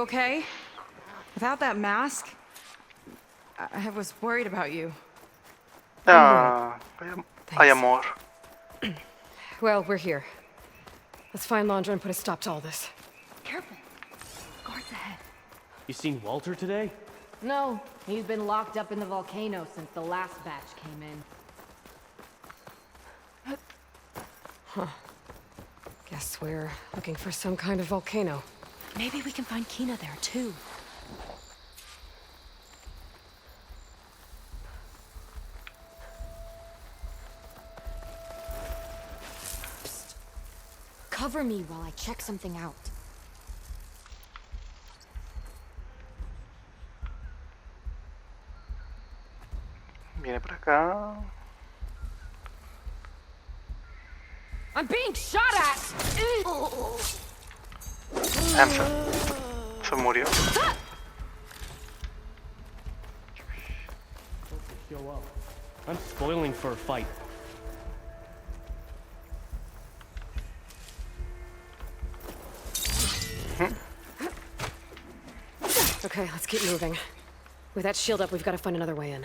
okay? Without that mask, I was worried about you. Ah, hay Thanks. amor. Well, we're here. Let's find Londra and put a stop to all this. Careful. Guards ahead. You seen Walter today? No, he's been locked up in the volcano since the last batch came in. Huh. Guess we're looking for some kind of volcano. Maybe we can find Kina there, too. Psst. Cover me while I check something out. Viene por acá. I'm being shot at! Answer. Se murió. Show up. I'm spoiling for a fight. Okay, let's keep moving. With that shield up, we've got to find another way in.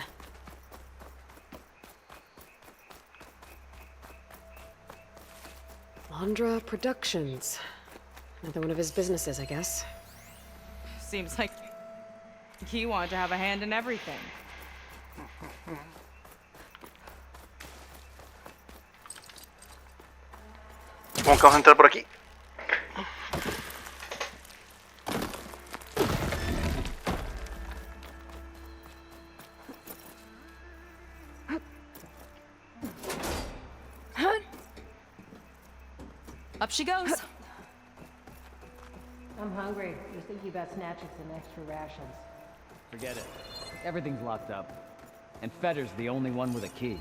Londra Productions. Another one of his businesses, I guess. Seems like he wanted to have a hand in everything. ¿Cómo que vamos a entrar por aquí? Up she goes. I'm hungry. Just thinking about snatching some extra rations. Forget it. Everything's locked up. And Fetter's the only one with a key.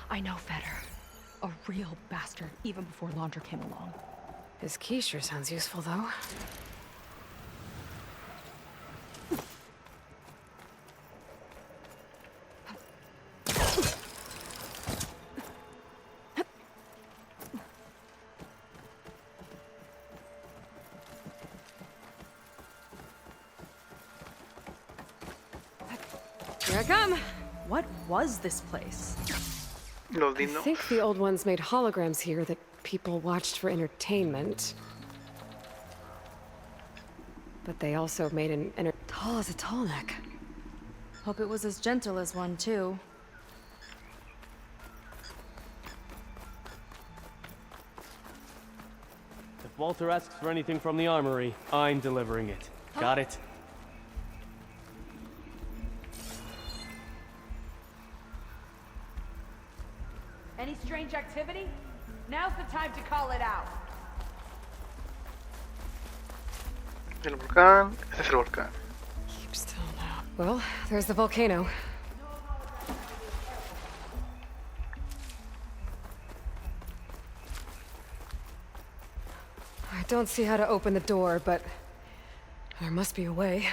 I know Fetter. A real bastard, even before Londra came along. His key sure sounds useful, though. Here I come. What was this place? Los I dinos. think the old ones made holograms here that people watched for entertainment. But they also made an tall as a tall neck. Hope it was as gentle as one, too. If Walter asks for anything from the armory, I'm delivering it. Got it? Any strange activity? Now's the time to call it out. El volcán. Este es el volcán. Keep still now. Well, there's the volcano. I don't see how to open the door, but there must be a way.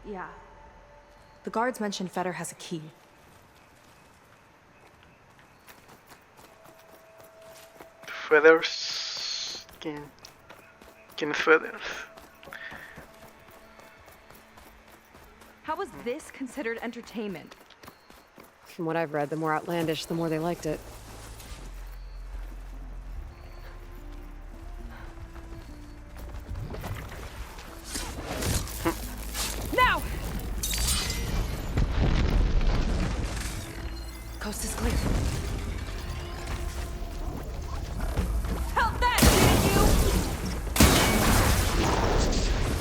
Yeah. The guards mentioned Fetter has a key. Feathers. ¿Quién es Feathers? How was this considered entertainment? From what I've read, the more outlandish, the more they liked it. Now! Coast is clear. Help that, didn't you?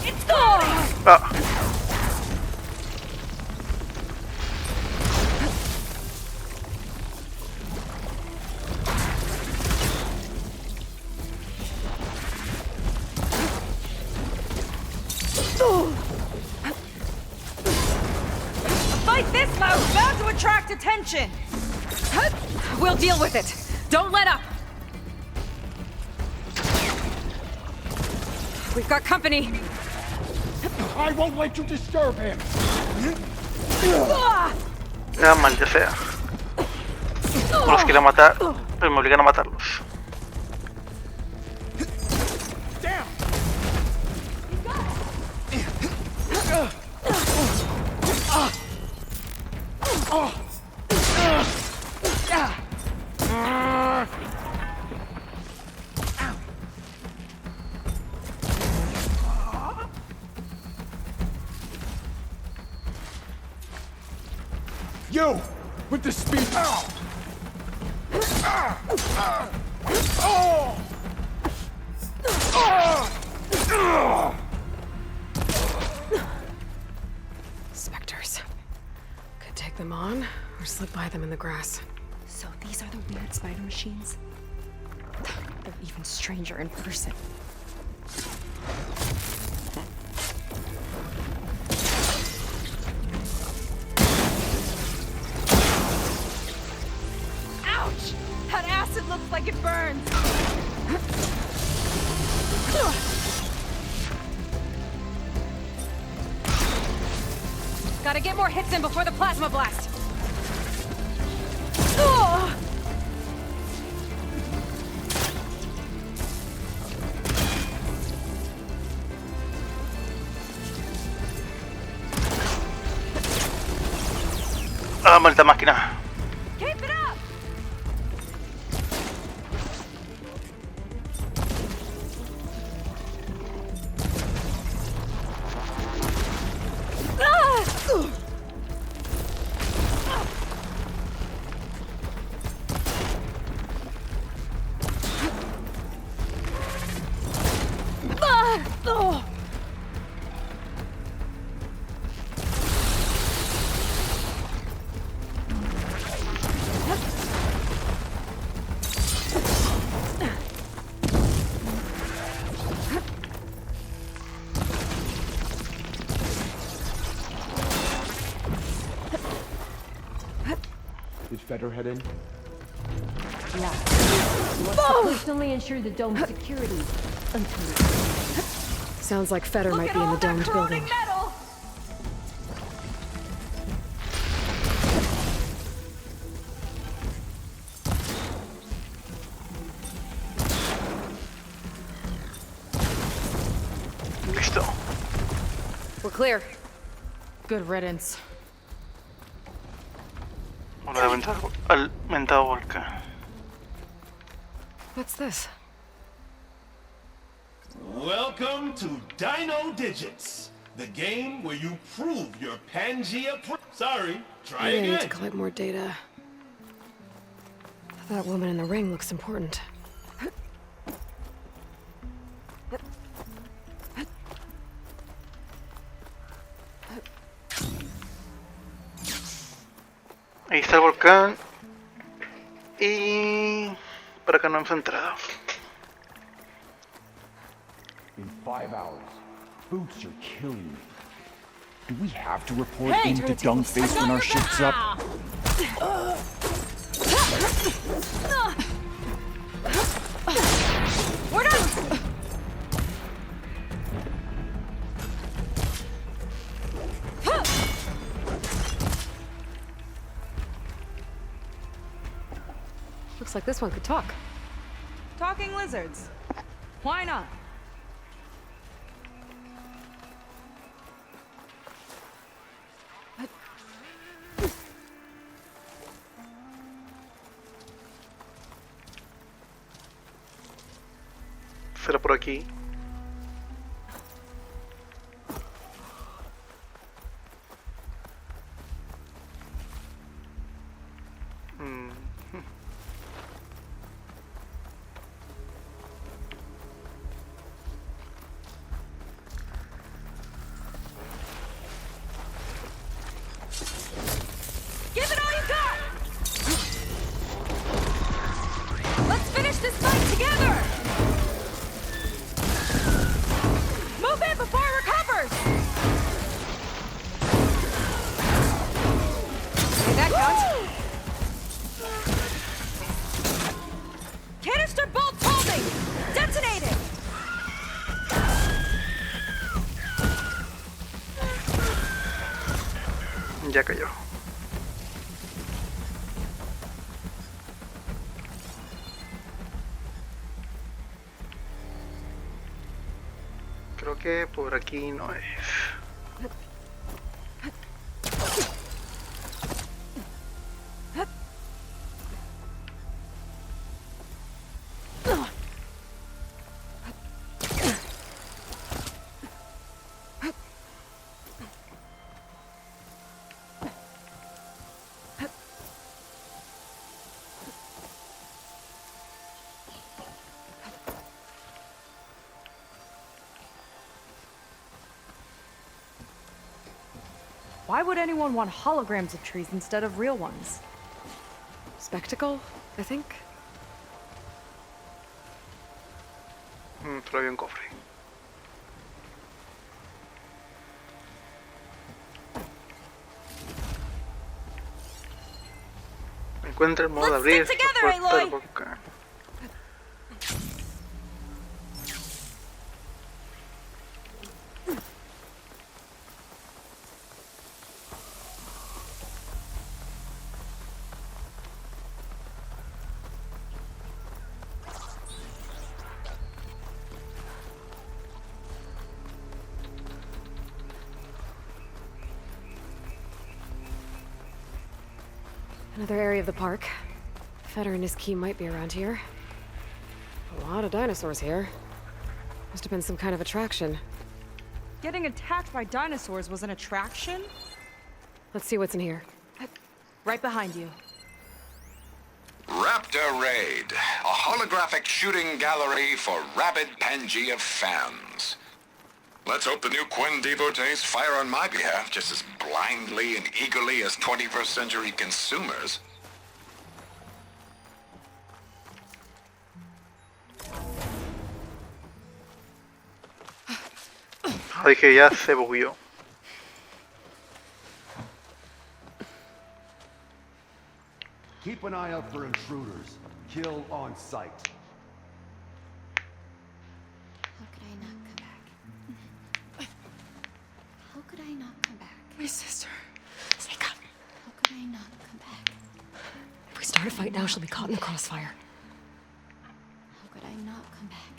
It's gone! Ah. Fight this loud, bound to attract attention. We'll deal with it. Don't let up. We've got company. I won't let you disturb him. Ah! Ah, maldita sea. No los quería matar, pero me obligan a matarlos. Damn! You! With the speed! Spectres. Could take them on, or slip by them in the grass. So these are the weird spider machines? They're even stranger in person. Ouch! That acid looks like it burns! Gotta get more hits in before the plasma blast! Ah, maldita máquina. Keep it up! Did Feder head in? Yeah. You must personally ensure the dome's security until Sounds like Feder might be in the domed building. Metal! Listo. We're clear. Good riddance. Una de al mentado volcán. What's this? Welcome to Dino Digits, the game where you prove your Pangea. Sorry, try I need to again. collect more data. That woman in the ring looks important. Ahí está el volcán. Y por acá no hemos entrado. In 5 hours. Boots are killing me. Do we have to report Hey, in to Dunkface when our shift's up? We're done! Looks like this one could talk. Talking lizards. Why not? Será por aquí. Give it all you got! Let's finish this fight together! Move in before it recovers! Hey, that gun! Canister bolts holding! Detonated! Ya cayó. Creo que por aquí no es. Why would anyone want holograms of trees instead of real ones? Spectacle, I think. Solo había un cofre. Encuentra el modo de abrir la puerta del volcán. Another area of the park. Feder and his key might be around here. A lot of dinosaurs here. Must have been some kind of attraction. Getting attacked by dinosaurs was an attraction? Let's see what's in here. Right behind you. Raptor Raid, a holographic shooting gallery for rabid Pangea fans. Let's hope the new Quen devotees fire on my behalf just as blindly and eagerly as 21st century consumers. Dije ya se bugueó. Keep an eye out for intruders. Kill on sight. How could I not come back? How could I not come back? My sister. Sneak up. How could I not come back? If we start a fight now, she'll be caught in the crossfire. How could I not come back?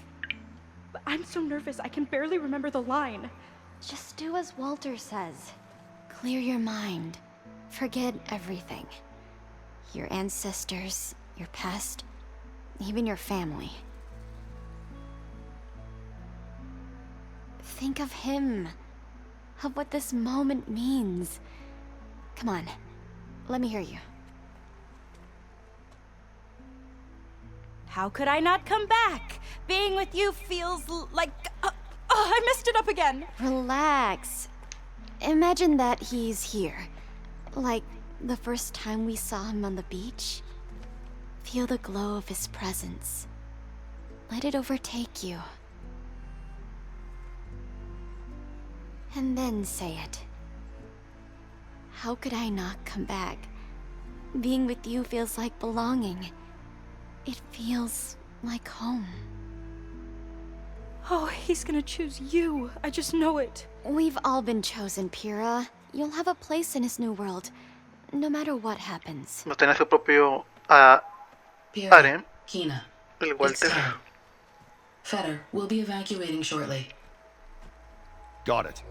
I'm so nervous, I can barely remember the line. Just do as Walter says. Clear your mind. Forget everything. Your ancestors, your past, even your family. Think of him. Of what this moment means. Come on, let me hear you. How could I not come back? Being with you feels like... I messed it up again. Relax. Imagine that he's here. Like the first time we saw him on the beach. Feel the glow of his presence. Let it overtake you. And then say it. How could I not come back? Being with you feels like belonging. It feels like home. Oh, he's gonna choose you. I just know it. We've all been chosen, Pyrrha. You'll have a place in his new world, no matter what happens. No tiene su propio harem. Kina, El Walter. Feder, we'll be evacuating shortly. Got it.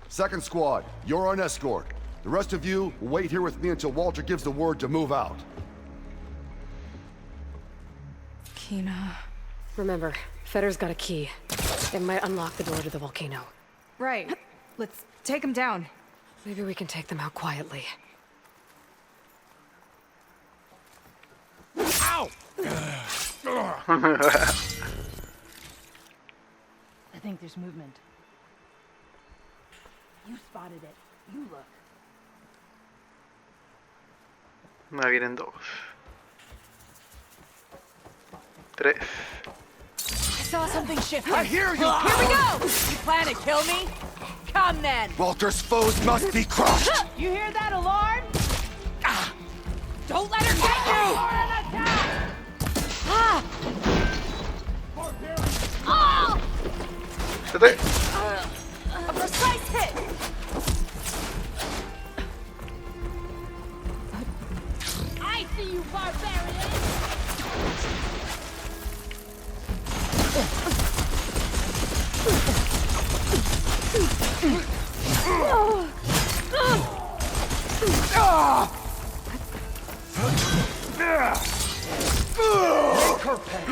Second squad, you're on escort. The rest of you will wait here with me until Walter gives the word to move out. Kina. Remember, Feder's got a key. It might unlock the door to the volcano. Right. Let's take him down. Maybe we can take them out quietly. Ow! I think there's movement. You spotted it. You look. Me vienen dos. Tres. I saw something shifting. I hear you! Here we go! You plan to kill me? Come then! Walter's foes must be crushed! You hear that alarm? Don't let her get you! Siete. A precise hit! I see you, barbarian! Make her pay!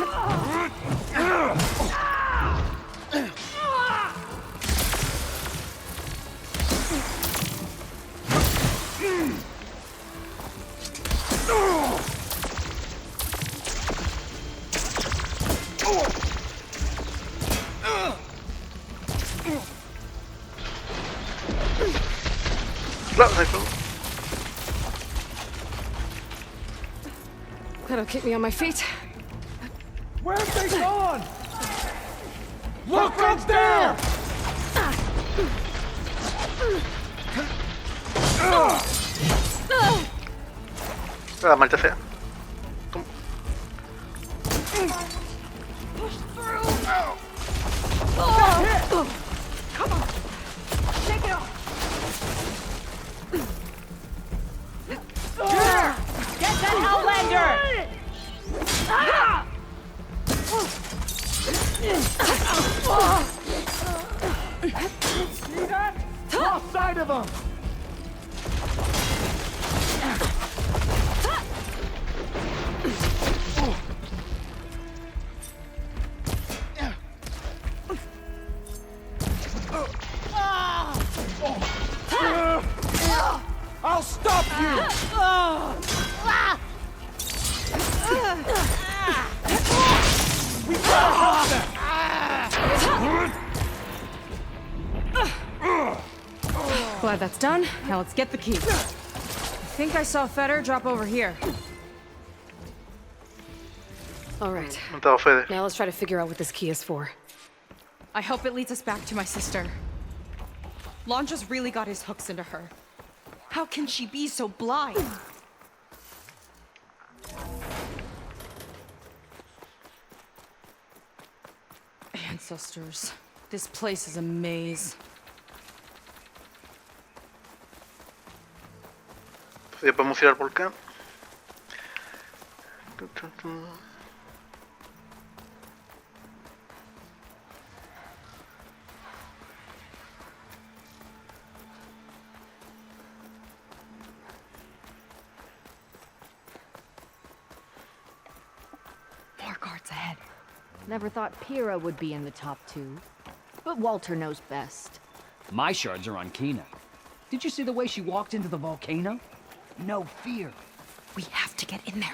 Claro, no hay problema. That'll keep me on my feet. Where have they gone? Look up there! La maldita sea. Push through! Come on! Shake it off! Get that Outlander! See that? Lost sight of them! I'll stop you! We gotta help them! Glad that's done. Now let's get the key. I think I saw Feder drop over here. All right. Montado Fede. Now let's try to figure out what this key is for. I hope it leads us back to my sister. Londra's really got his hooks into her. How can she be so blind? Ancestors. This place is a maze. Pues ya podemos ir al volcán. More guards ahead. Never thought Pyrrha would be in the top 2. But Walter knows best. My shards are on Kina. Did you see the way she walked into the volcano? No fear. We have to get in there.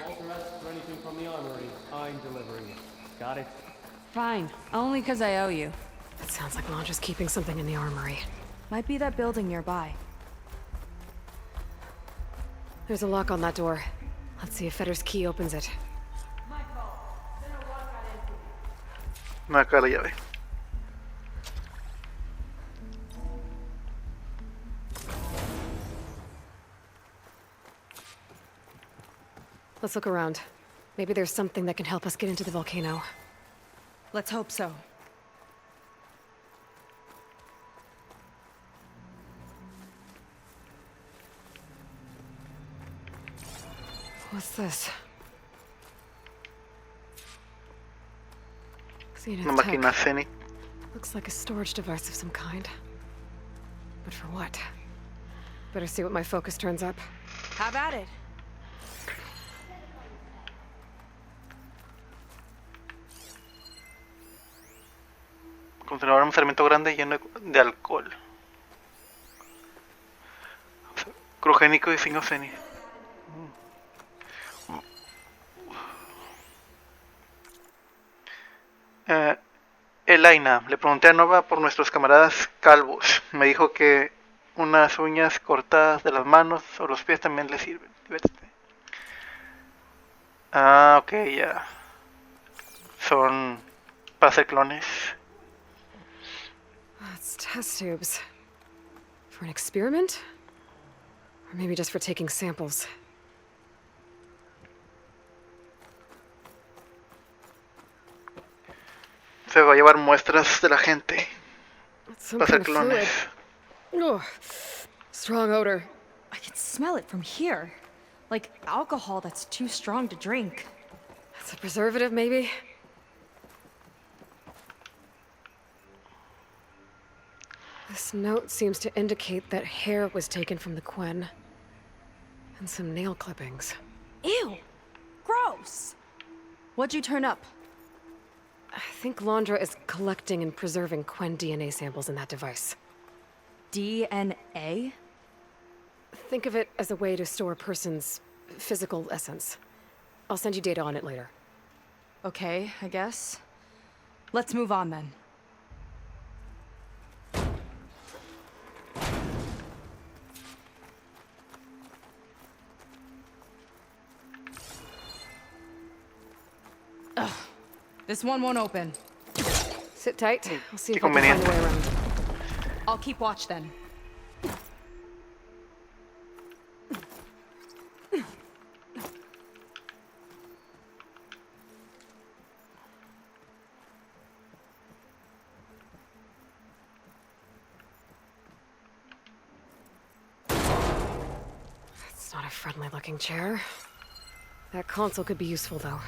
For anything from the armory, I'm delivering it. Got it? Fine. Only because I owe you. It sounds like Londra's keeping something in the armory. Might be that building nearby. There's a lock on that door. Let's see if Feder's key opens it. Me acá la llave. Let's look around. Maybe there's something that can help us get into the volcano. Let's hope so. What's this? Una máquina Zenith. Looks like a storage device of some kind. But for what? Better see what my focus turns up. Have at it. Contenedor un fermento grande lleno de alcohol. Crogénico y 5 Zenith. Elaina, le pregunté a Nova por nuestros camaradas calvos. Me dijo que unas uñas cortadas de las manos o los pies también le sirven. Diviértete. Ah, ok, ya. Son para hacer clones. It's test tubes. For an experiment? Or maybe just for taking samples. Se va a llevar muestras de la gente Some para hacer kind of fluid. clones. Ugh. Strong odor. I can smell it from here. Like alcohol that's too strong to drink. It's a preservative, maybe? This note seems to indicate that hair was taken from the Quen. And some nail clippings. Ew! Gross! What'd you turn up? I think Londra is collecting and preserving Quen DNA samples in that device. DNA? Think of it as a way to store a person's physical essence. I'll send you data on it later. Okay, I guess. Let's move on then. This one won't open. Sit tight. I'll see Qué if I can find a conveniente. way around. I'll keep watch then. It's not a friendly-looking chair. That console could be useful, though.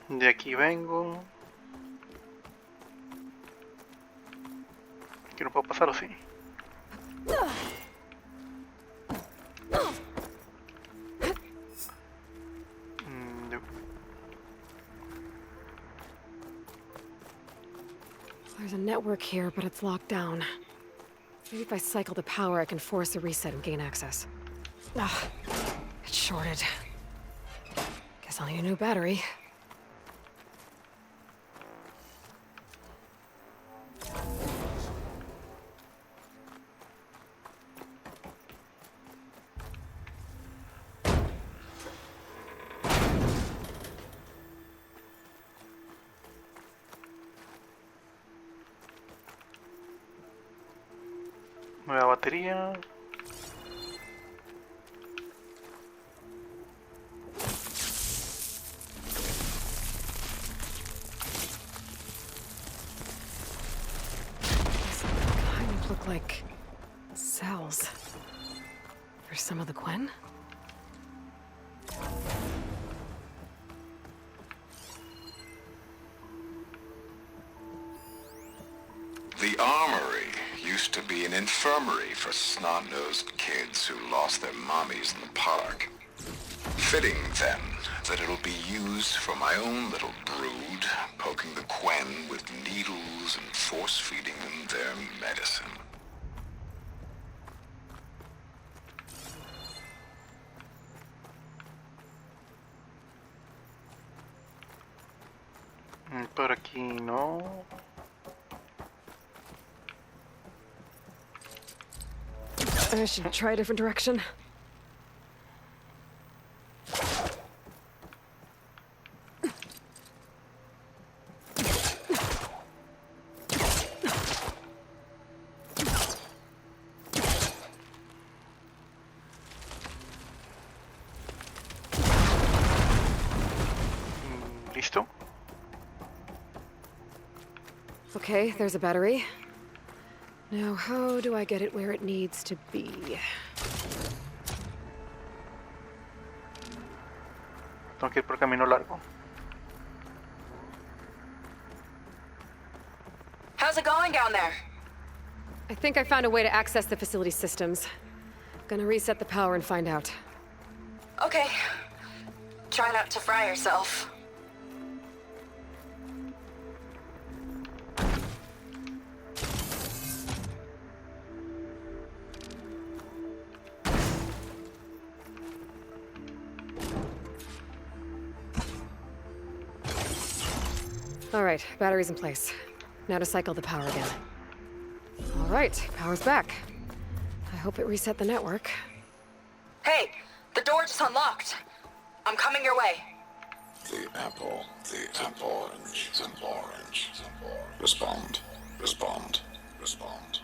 De aquí vengo. Aquí no puedo pasar, ¿o sí? No. There's a network here, but it's locked down. Maybe if I cycle the power, I can force a reset and gain access. Ugh, it's shorted. Guess I'll need a new battery. Nueva batería. Kind of look like cells. For some of the Quen? The armory used to be an infirmary for snot-nosed kids who lost their mommies in the park. Fitting, then, that it'll be used for my own little brood, poking the Quen with needles and force-feeding them their medicine. Por aquí no. I should try a different direction. ¿Listo? Okay, there's a battery. Now, how do I get it where it needs to be? Tengo que ir por camino largo. How's it going down there? I think I found a way to access the facility systems. Gonna reset the power and find out. Okay. Try not to fry yourself. All right, battery's in place. Now to cycle the power again. All right, power's back. I hope it reset the network. Hey, the door just unlocked. I'm coming your way. The apple, orange, orange. Respond, respond, respond.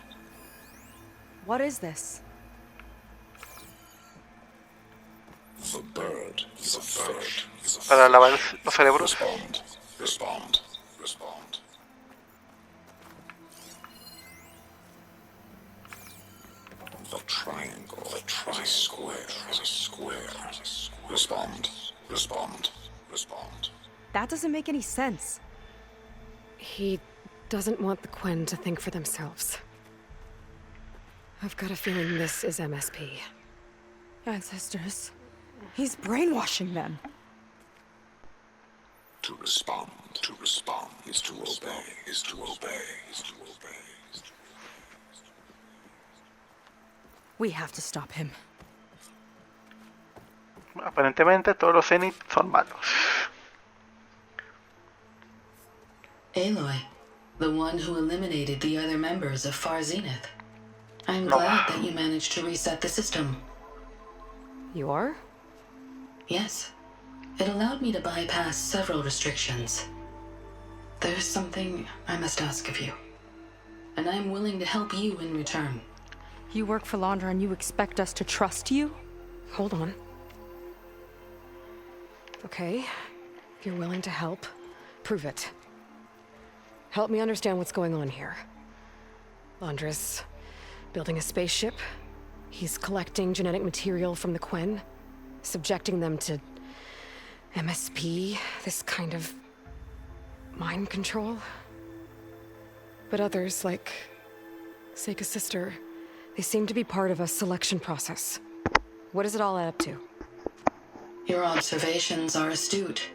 What is this? The bird is a fish. Para lavar los cerebros. Respond, respond, respond. The triangle, is a square, is a square. Respond, respond, respond. That doesn't make any sense. He doesn't want the Quen to think for themselves. I've got a feeling this is MSP. Ancestors. He's brainwashing them. To respond is to obey, is to obey, is to obey. We have to stop him. Aparentemente todos los Zenith son malos. Aloy, the one who eliminated the other members of Far Zenith. I'm No. glad that you managed to reset the system. You are? Yes. It allowed me to bypass several restrictions. There's something I must ask of you, and I'm willing to help you in return. You work for Laundra and you expect us to trust you? Hold on. Okay, if you're willing to help, prove it. Help me understand what's going on here. Laundra's building a spaceship. He's collecting genetic material from the Quen, subjecting them to MSP, this kind of mind control. But others, like Seika's sister, they seem to be part of a selection process. What does it all add up to? Your observations are astute.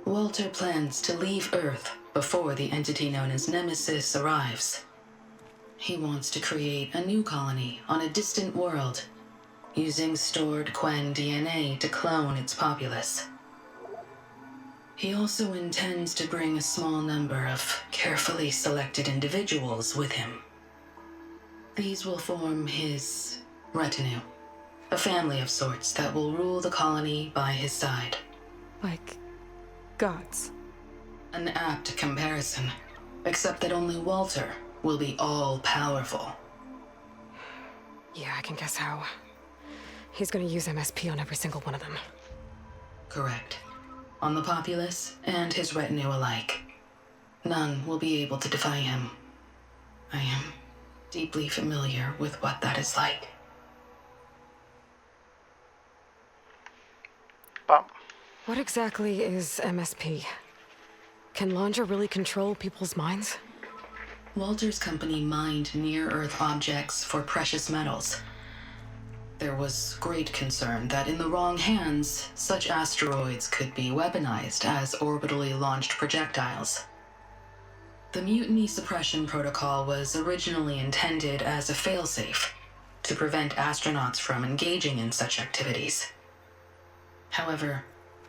Walter plans to leave Earth before the entity known as Nemesis arrives. He wants to create a new colony on a distant world, using stored Quen DNA to clone its populace. He also intends to bring a small number of carefully selected individuals with him. These will form his retinue, a family of sorts that will rule the colony by his side. Like gods. An apt comparison, except that only Walter will be all-powerful. Yeah, I can guess how. He's gonna use MSP on every single one of them. Correct. On the populace and his retinue alike. None will be able to defy him. I am deeply familiar with what that is like. Bam. What exactly is MSP? Can Laundra really control people's minds? Walter's company mined near-Earth objects for precious metals. There was great concern that in the wrong hands, such asteroids could be weaponized as orbitally launched projectiles. The Mutiny Suppression Protocol was originally intended as a failsafe to prevent astronauts from engaging in such activities. However,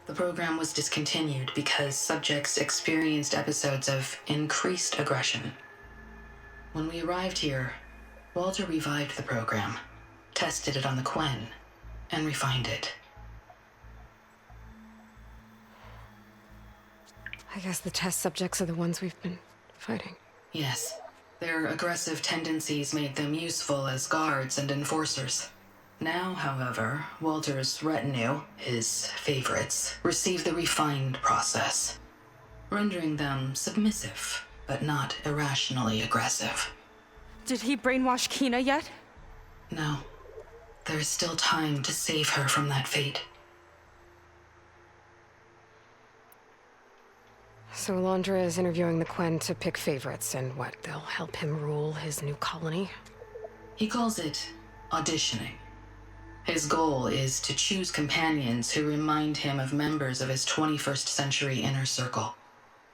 the program was discontinued because subjects experienced episodes of increased aggression. When we arrived here, Walter revived the program, tested it on the Quen, and refined it. I guess the test subjects are the ones we've been fighting. Yes, their aggressive tendencies made them useful as guards and enforcers. Now, however, Walter's retinue, his favorites, receive the refined process, rendering them submissive, but not irrationally aggressive. Did he brainwash Kina yet? No. There is still time to save her from that fate. So Laundra is interviewing the Quen to pick favorites, and what, they'll help him rule his new colony? He calls it auditioning. His goal is to choose companions who remind him of members of his 21st century inner circle.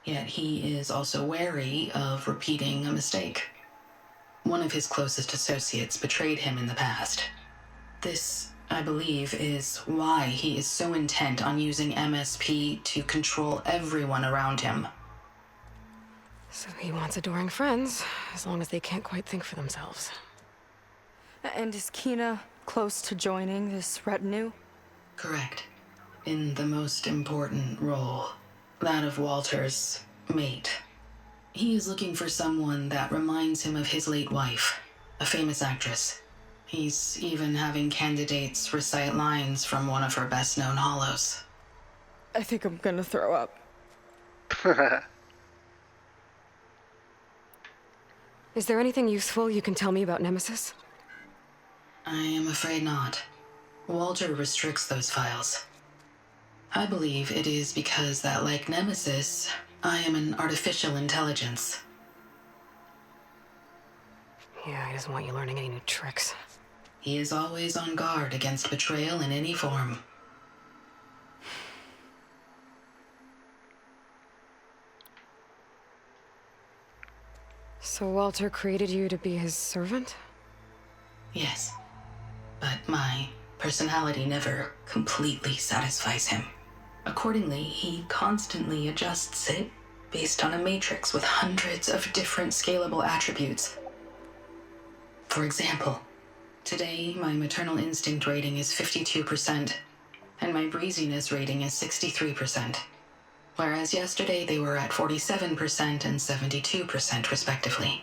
Yet he is also wary of repeating a mistake. One of his closest associates betrayed him in the past. This, I believe, is why he is so intent on using MSP to control everyone around him. So he wants adoring friends, as long as they can't quite think for themselves. And is Kina close to joining this retinue? Correct. In the most important role, that of Walter's mate. He is looking for someone that reminds him of his late wife, a famous actress. He's even having candidates recite lines from one of her best-known hollows. I think I'm gonna throw up. Is there anything useful you can tell me about Nemesis? I am afraid not. Walter restricts those files. I believe it is because that, like Nemesis, I am an artificial intelligence. Yeah, he doesn't want you learning any new tricks. He is always on guard against betrayal in any form. So Walter created you to be his servant? Yes. But my personality never completely satisfies him. Accordingly, he constantly adjusts it based on a matrix with hundreds of different scalable attributes. For example, today my maternal instinct rating is 52%, and my breeziness rating is 63%, whereas yesterday they were at 47% and 72% respectively.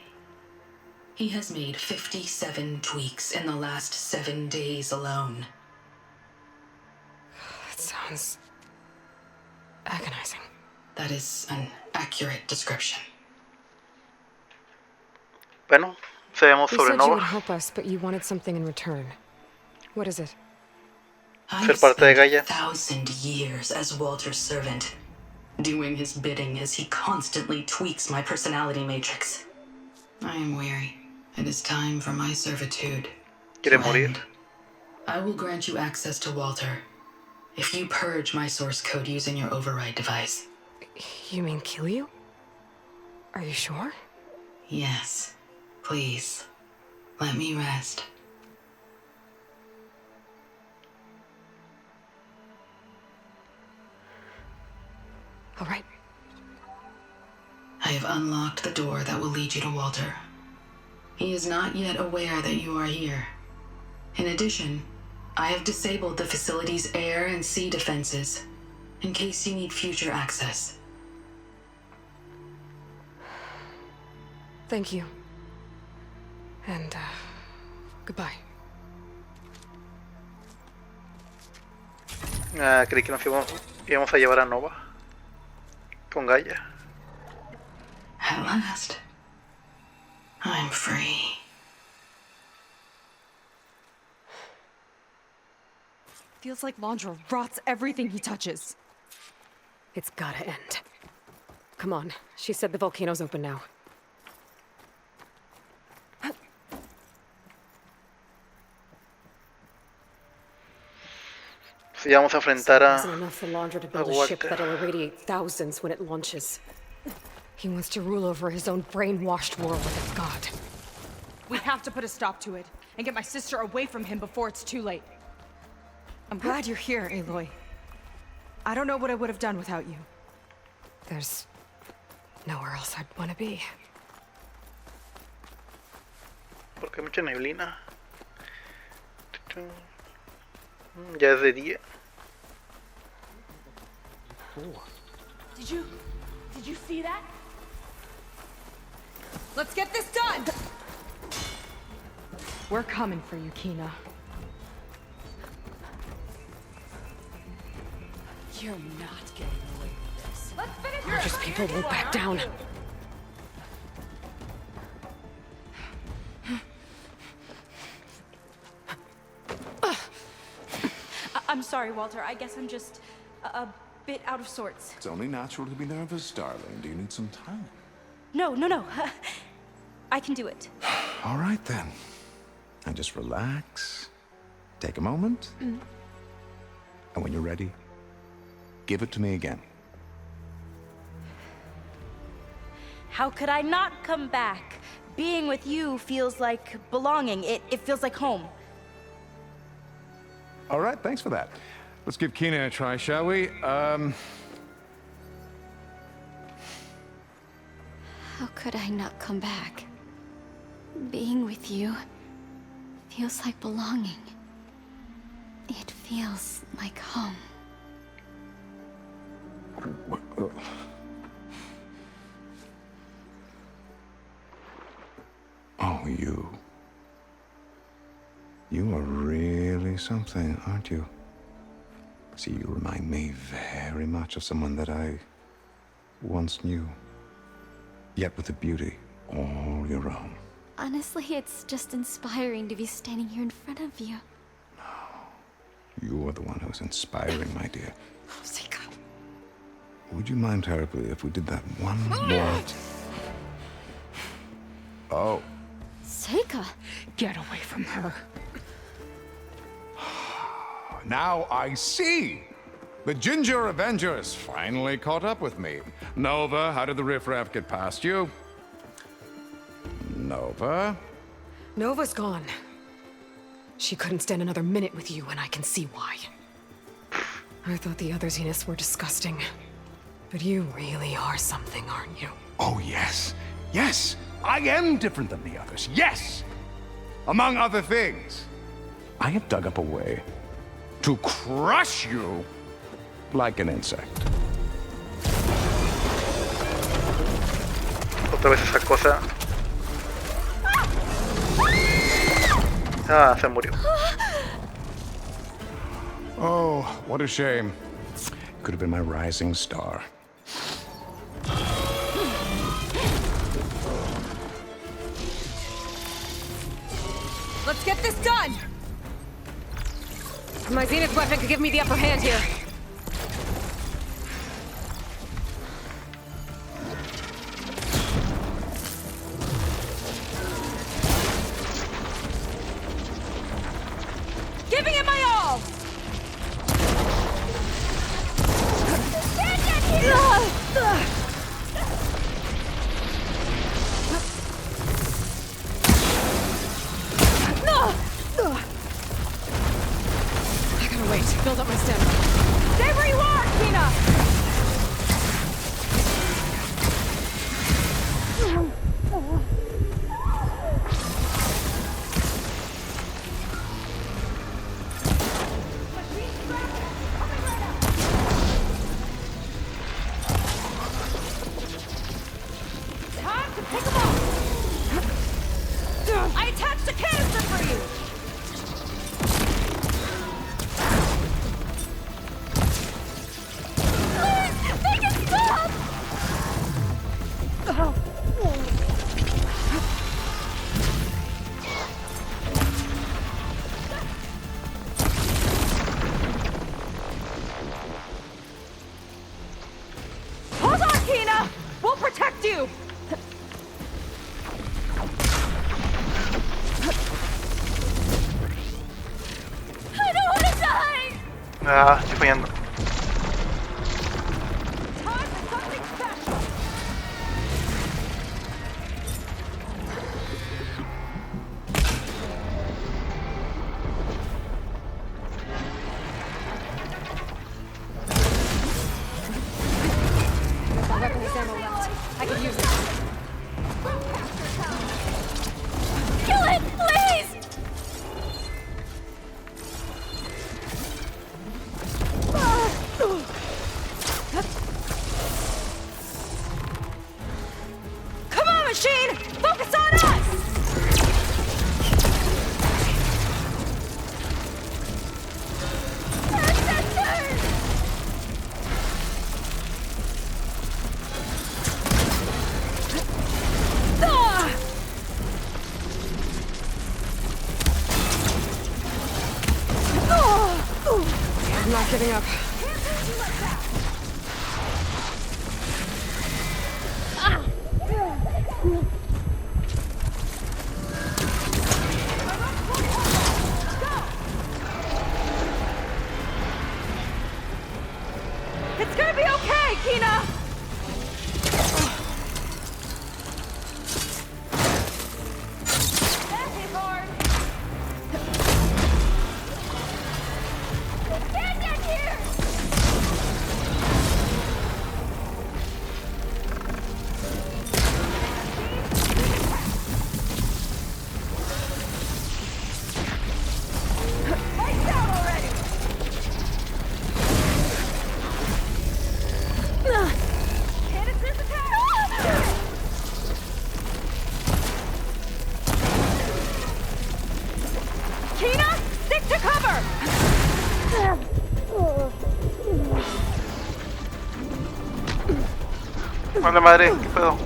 He has made 57 tweaks in the last 7 days alone. That sounds agonizing. That is an accurate description. Bueno, sabemos You sobre said you would Nova. help us, but you wanted something in return. What is it? I've parte de spent Gaia. 1,000 years as Walter's servant, doing his bidding as he constantly tweaks my personality matrix. I am weary. It is time for my servitude Quiere to morir. end. I will grant you access to Walter if you purge my source code using your override device. You mean kill you? Are you sure? Yes. Please, let me rest. All right. I have unlocked the door that will lead you to Walter. He is not yet aware that you are here. In addition, I have disabled the facility's air and sea defenses in case you need future access. Thank you. And, goodbye. Ah, creí que nos íbamos a llevar a Nova. Con Gaia. At last, I'm free. Feels like Londra rots everything he touches. It's gotta end. Come on. She said the volcano's open now. Si vamos a enfrentar It wasn't enough for Londra to build a ship Walter. that'll irradiate thousands when it launches. He wants to rule over his own brainwashed world like a god. We have to put a stop to it and get my sister away from him before it's too late. I'm glad you're here, Aloy. I don't know what I would have done without you. There's nowhere else I'd want to be. Porque hay mucha neblina. Ya es de día. Did you see that? Let's get this done! We're coming for you, Kina. You're not getting away with this. Let's finish Just people won't back down. I'm sorry, Walter. I guess I'm just a bit out of sorts. It's only natural to be nervous, darling. Do you need some time? No. I can do it. All right, then. Now just relax. Take a moment. And when you're ready, give it to me again. How could I not come back? Being with you feels like belonging. It feels like home. All right, thanks for that. Let's give Kina a try, shall we? How could I not come back? Being with you feels like belonging. It feels like home. Oh, you. You are really something, aren't you? See, you remind me very much of someone that I once knew. Yet with a beauty all your own. Honestly, it's just inspiring to be standing here in front of you. You are the one who's inspiring, my dear. Seika. Would you mind terribly if we did that one more? Oh. Seika! Get away from her. Now I see! The Ginger Avengers finally caught up with me. Nova, how did the riffraff get past you? Nova? Nova's gone. She couldn't stand another minute with you, and I can see why. I thought the other Zeniths were disgusting. But you really are something, aren't you? Oh, yes. Yes, I am different than the others. Yes! Among other things, I have dug up a way to crush you like an insect. Otra vez esa cosa. Ah, se murió. Oh, what a shame. Could have been my rising star. Let's get this done! My Zenith weapon could give me the upper hand here. Giving it my all! I gotta wait. Build up my stamina. Stay where you are, Kina! Time to pick them off! I attached a canister for you! Make it stop! Hold on, Kina! We'll protect you! I don't want to die! Ah, estoy fallando. Time for something special! My weapon has ammo left. I can use it. Kill it, please! Come on, machine! Focus on us! I'm not giving up. It's gonna be okay, Kina! That hit hard! Stand down here! Lights out already! Canisters attack! Kina, stick to cover! Hola madre, ¿qué pedo?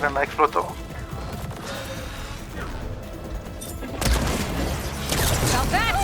La nada explotó. About that!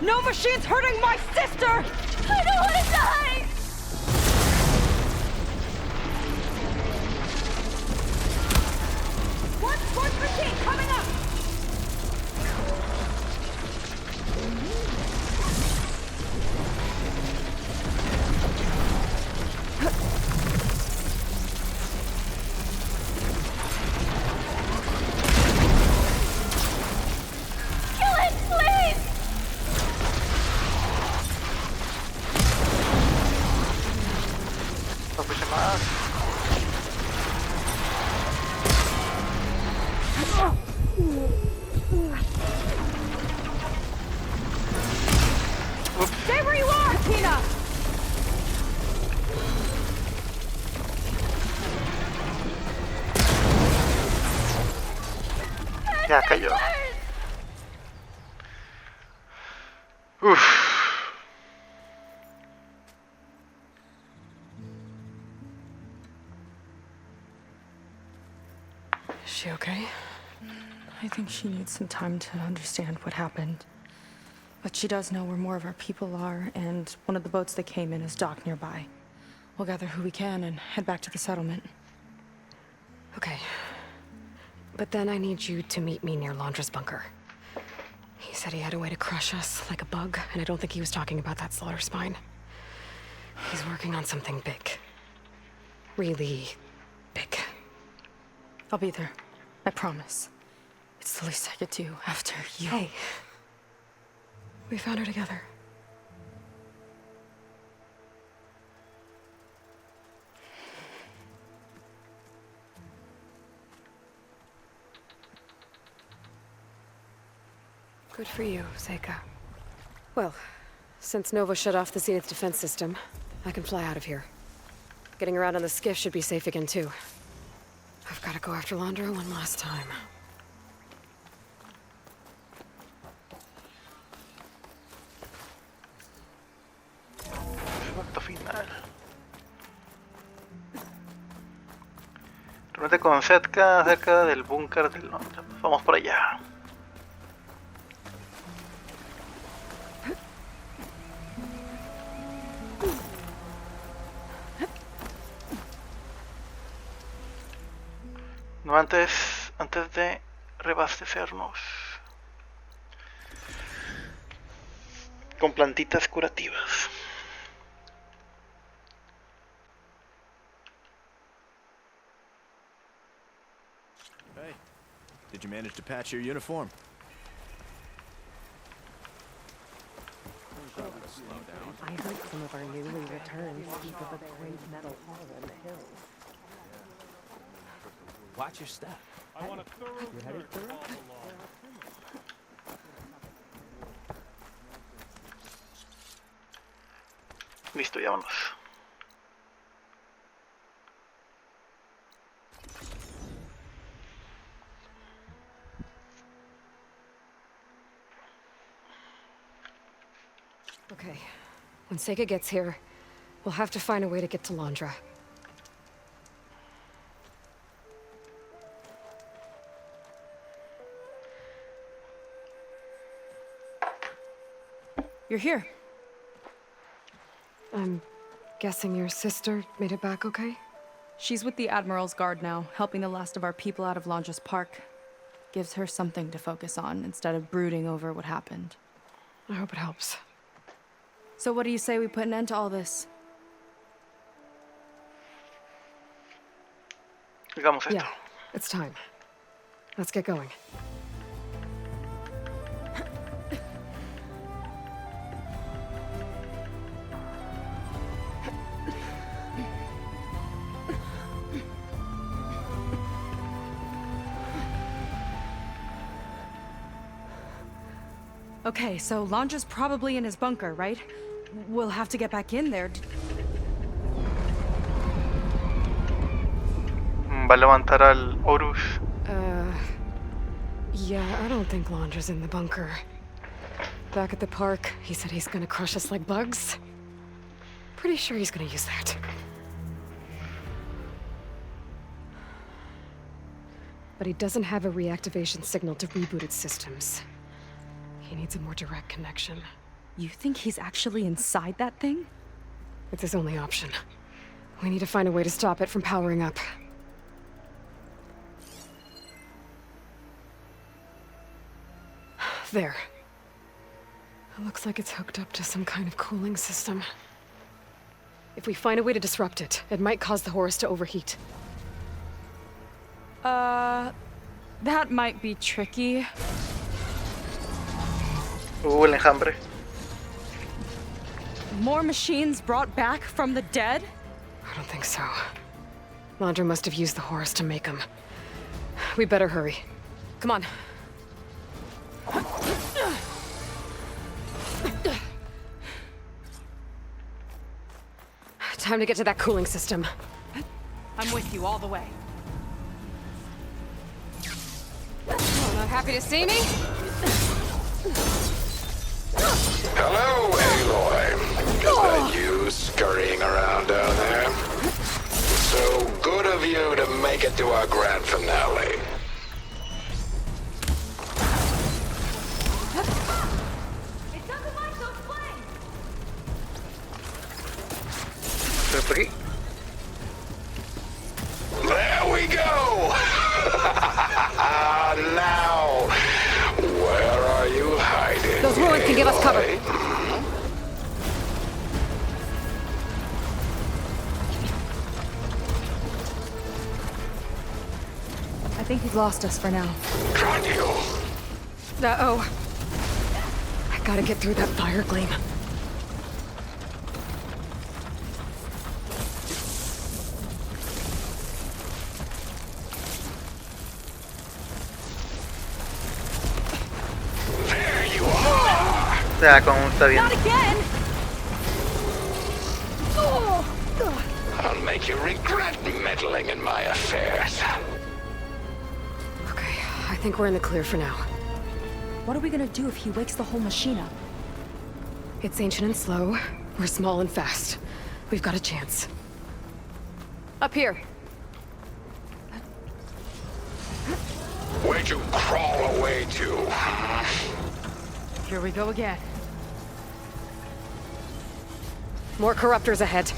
No machine's hurting my sister! I don't want to die! Aproveche más. Stay where you are, Tina! Ya cayó. Uf. Is she okay? I think she needs some time to understand what happened. But she does know where more of our people are, and one of the boats that came in is docked nearby. We'll gather who we can and head back to the settlement. Okay. But then I need you to meet me near Londra's bunker. He said he had a way to crush us like a bug, and I don't think he was talking about that slaughter spine. He's working on something big. Really big. I'll be there. I promise. It's the least I could do after you. Hey. We found her together. Good for you, Seika. Well, since Nova shut off the Zenith defense system, I can fly out of here. Getting around on the skiff should be safe again, too. I've got to go after Londra one last time. Acto final. Reúnete con Setka cerca del búnker del Londra. Vamos por allá. No antes de reabastecernos con plantitas curativas. Hey, did you manage to patch your uniform? I heard some of our newly returned speak of a great metal hall in the hills. Watch your step. I want a thorough search of all the law. Listo, ya vámonos. Okay. When Seika gets here, we'll have to find a way to get to Londra. You're here. I'm guessing your sister made it back okay? She's with the Admiral's Guard now, helping the last of our people out of Londra's park. Gives her something to focus on instead of brooding over what happened. I hope it helps. So what do you say we put an end to all this? Hagamos esto. Yeah, it's time. Let's get going. Okay, so Londra's probably in his bunker, right? We'll have to get back in there. Va a levantar al Horus. Yeah, I don't think Londra's in the bunker. Back at the park, he said he's gonna crush us like bugs. Pretty sure he's gonna use that. But he doesn't have a reactivation signal to reboot its systems. He needs a more direct connection. You think he's actually inside that thing? It's his only option. We need to find a way to stop it from powering up. There. It looks like it's hooked up to some kind of cooling system. If we find a way to disrupt it, it might cause the Horus to overheat. That might be tricky. El enjambre. More machines brought back from the dead? I don't think so. Landra must have used the Horus to make them. We better hurry. Come on. Time to get to that cooling system. I'm with you all the way. Oh, not happy to see me? Hello, Aloy. Is that you scurrying around down there? So good of you to make it to our grand finale. It doesn't like those flames! There we go! Now, where are you hiding? Those ruins can give us cover. I think he's lost us for now. Got you. Uh-oh. I gotta get through that fire gleam. O sea, como está bien. Not again! I'll make you regret meddling in my affairs. Okay, I think we're in the clear for now. What are we gonna do if he wakes the whole machine up? It's ancient and slow. We're small and fast. We've got a chance. Up here. Where'd you crawl away to? Here we go again. More corruptors ahead.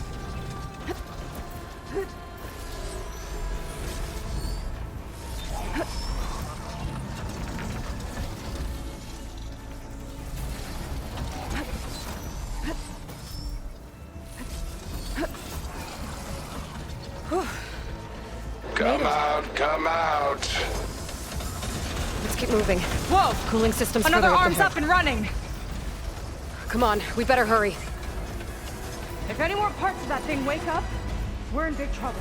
Come out, come out. Let's keep moving. Whoa! Cooling system's Another further up arm's ahead. up and running! Come on, we better hurry. If any more parts of that thing wake up, we're in big trouble.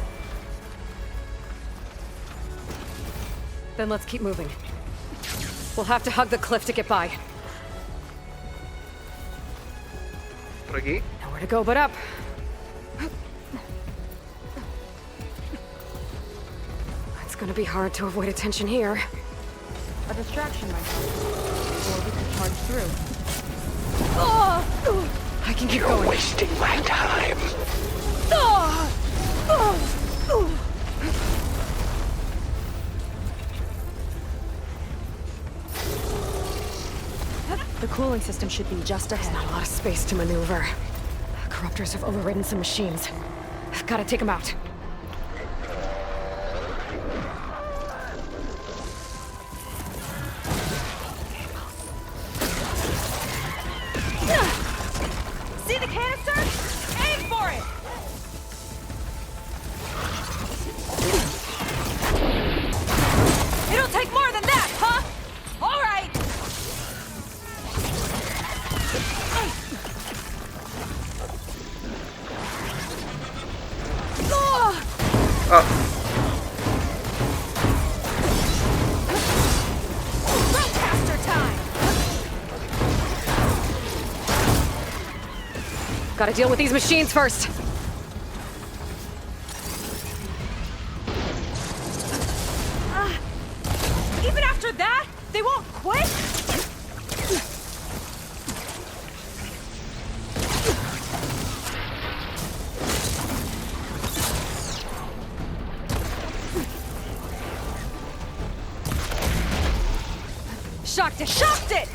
Then let's keep moving. We'll have to hug the cliff to get by. Por aquí. Nowhere to go but up. It's gonna be hard to avoid attention here. A distraction, my friend. Or we could charge through. I can keep You're going. wasting my time. The cooling system should be just ahead. Not a lot of space to maneuver. Corruptors have overridden some machines. I've gotta take them out. See the canister? Aim for it! It'll take more than that, huh? All right! Broadcaster time! Gotta deal with these machines first. Even after that, they won't quit? Shocked it! Shocked it!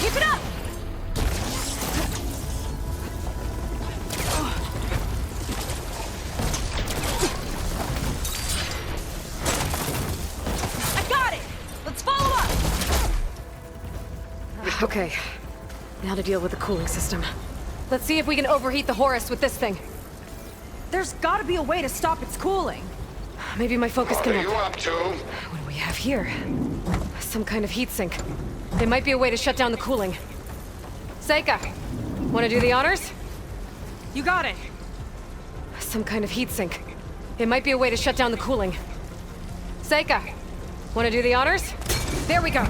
Keep it up! I got it! Let's follow up! Okay. Now to deal with the cooling system. Let's see if we can overheat the Horus with this thing. There's gotta be a way to stop its cooling. Maybe my focus What can are help. you up to? What do we have here? Some kind of heat sink. There might be a way to shut down the cooling. Seika, wanna do the honors? You got it. Some kind of heatsink. It might be a way to shut down the cooling. Seika, wanna do the honors? There we go.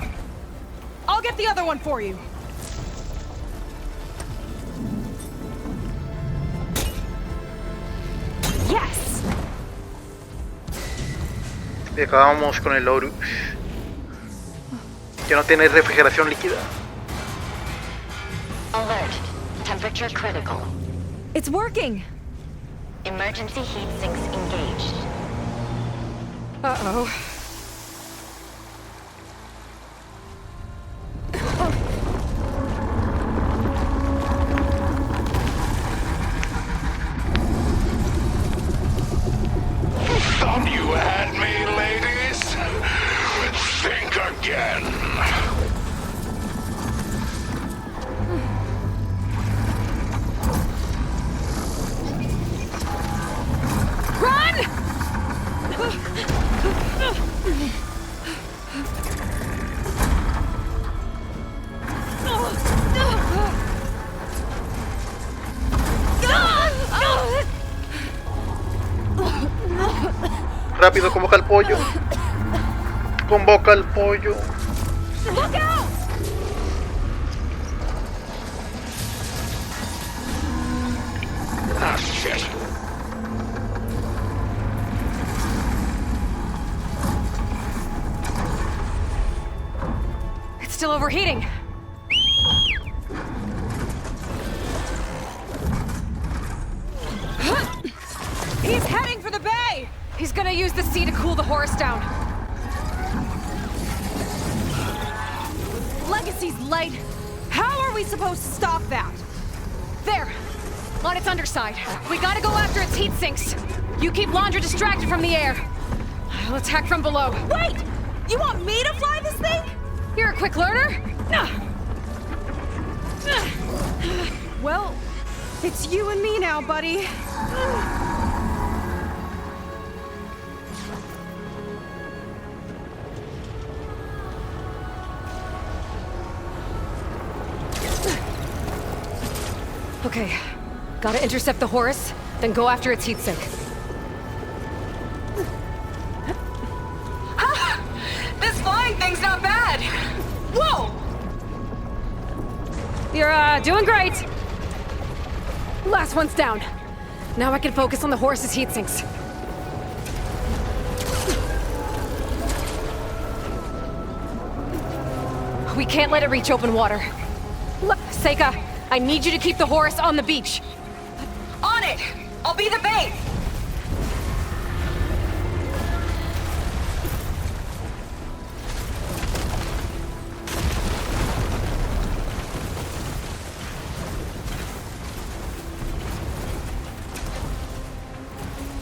I'll get the other one for you. Yes! Y acabamos con el Horus, que no tiene refrigeración líquida. Alert. Temperature critical. It's working! Emergency heat sinks engaged. Uh-oh. Thought you had me, ladies? Think again. Rápido, convoca al pollo. Convoca al pollo. Look out! Ah, shit. It's still overheating. He's heading for the bay! He's gonna use the sea to cool the horse down. Legacy's light. How are we supposed to stop that? There! On its underside. We gotta go after its heat sinks. You keep Laundra distracted from the air. I'll attack from below. Wait! You want me to fly this thing? You're a quick learner? Well, it's you and me now, buddy. Okay, gotta intercept the Horus, then go after its heatsink. This flying thing's not bad! Whoa! You're, doing great! Last one's down. Now I can focus on the Horus's heatsinks. We can't let it reach open water. Seika, I need you to keep the Horus on the beach. On it! I'll be the bait!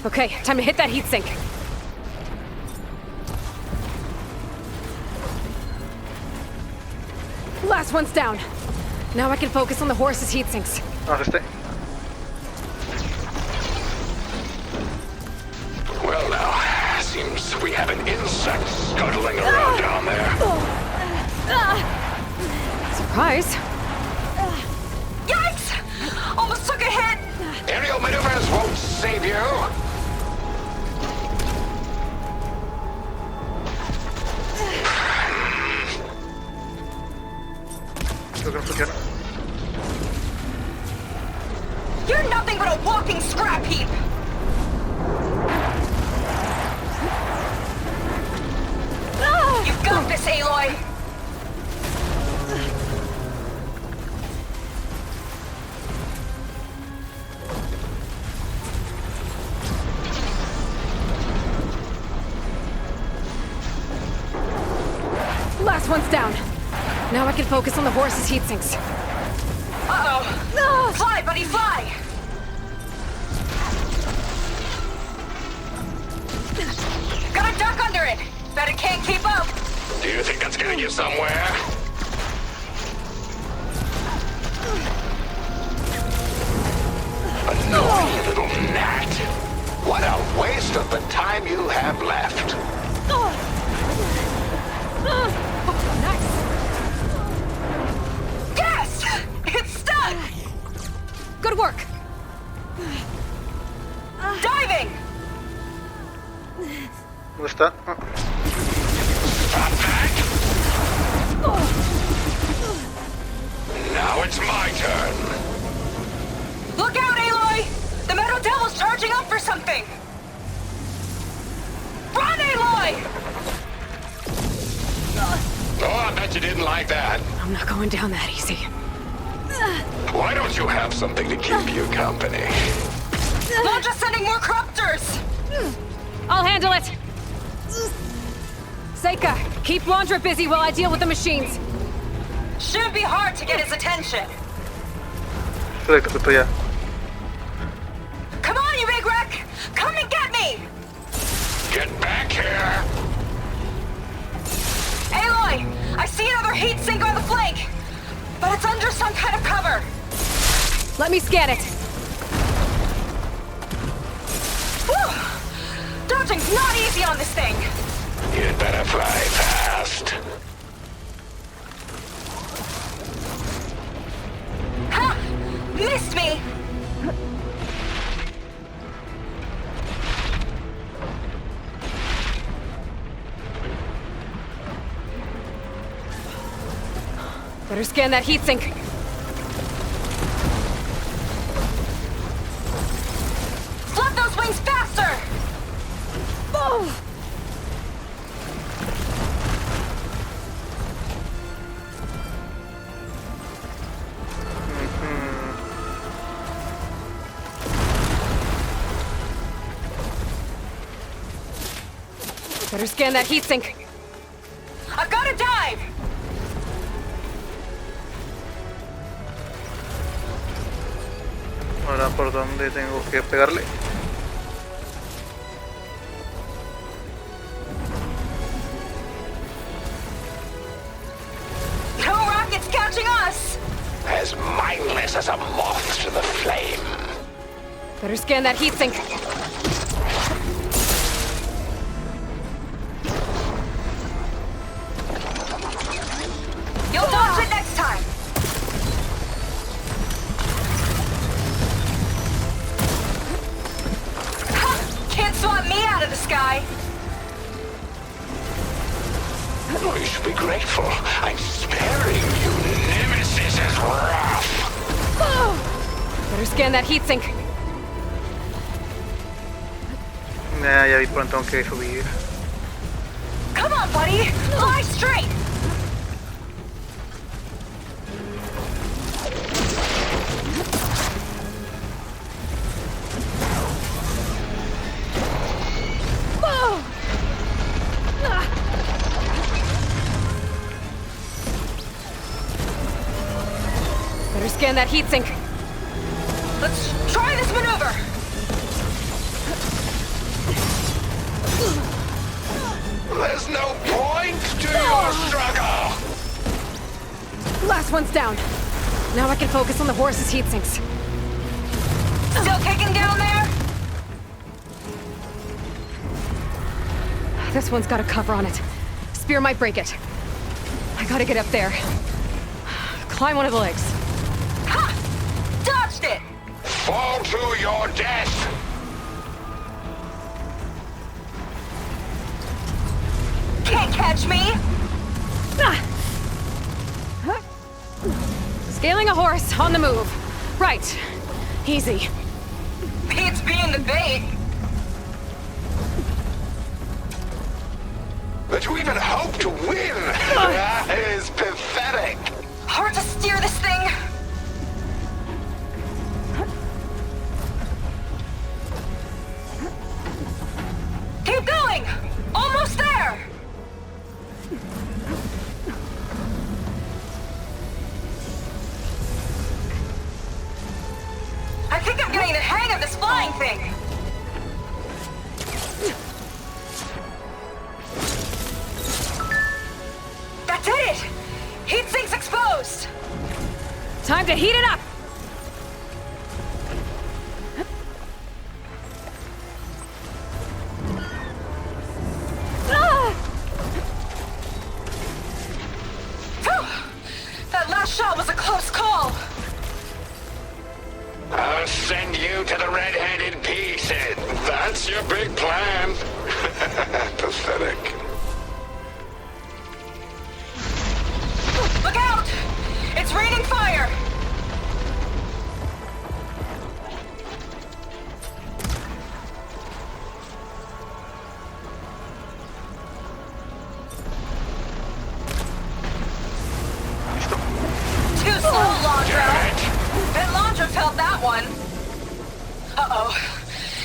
Okay, time to hit that heatsink. Last one's down. Now I can focus on the Horus's heatsinks. Well now, seems we have an insect scuttling around down there. Surprise. Yikes! Almost took a hit! Aerial maneuvers won't save you. You're nothing but a walking scrap heap! You've got this, Aloy! Last one's down. Now I can focus on the Horus's heatsinks. Uh-oh! No! Fly, buddy, fly! Gotta duck under it! Bet it can't keep up! Do you think that's getting you somewhere? Annoying little gnat! What a waste of the time you have left! Yes! It's bet you didn't like that. I'm not going down that easy. Why don't you have something to keep you company? Not just sending more corruptors! I'll handle it! Seika, keep Laundra busy while I deal with the machines. Shouldn't be hard to get his attention. Perfecto, ya. Come on, you big wreck! Come and get me! Get back here! Aloy! I see another heat sink on the flank! But it's under some kind of cover! Let me scan it. Whew! Dodging's not easy on this thing! You'd better fly fast. Ha! Missed me! Better scan that heatsink. Flip those wings faster! Oh! Better scan that heatsink. I've got to dive! Ahora, ¿por dónde tengo que pegarle? No rockets catching us! As mindless as a moth to the flame. Better scan that heatsink. You'll dodge it next time! Ha! Can't swat me out of the sky! You should be grateful. I'm sparing you. Nemesis's wrath. Better scan that heatsink. Ya vi por dónde tengo que subir. Come on, buddy! Fly straight! Better scan that heatsink. Let's try this maneuver! There's no point to your struggle! Last one's down. Now I can focus on the horse's heatsinks. Still kicking down there? This one's got a cover on it. Spear might break it. I gotta get up there. Climb one of the legs. Ha! Dodged it! Fall to your death! Can't catch me! Scaling a horse, on the move. Right. Easy. Beats being the bait! That you even hope to win! That is pathetic! Hard to steer this thing! Keep going! Almost there! I think I'm getting the hang of this flying thing! That's it! Heat sink's exposed! Time to heat it up! That last shot was a close call! I'll send you to the red-handed pieces. That's your big plan. Pathetic. Look out! It's raining fire! Uh-oh.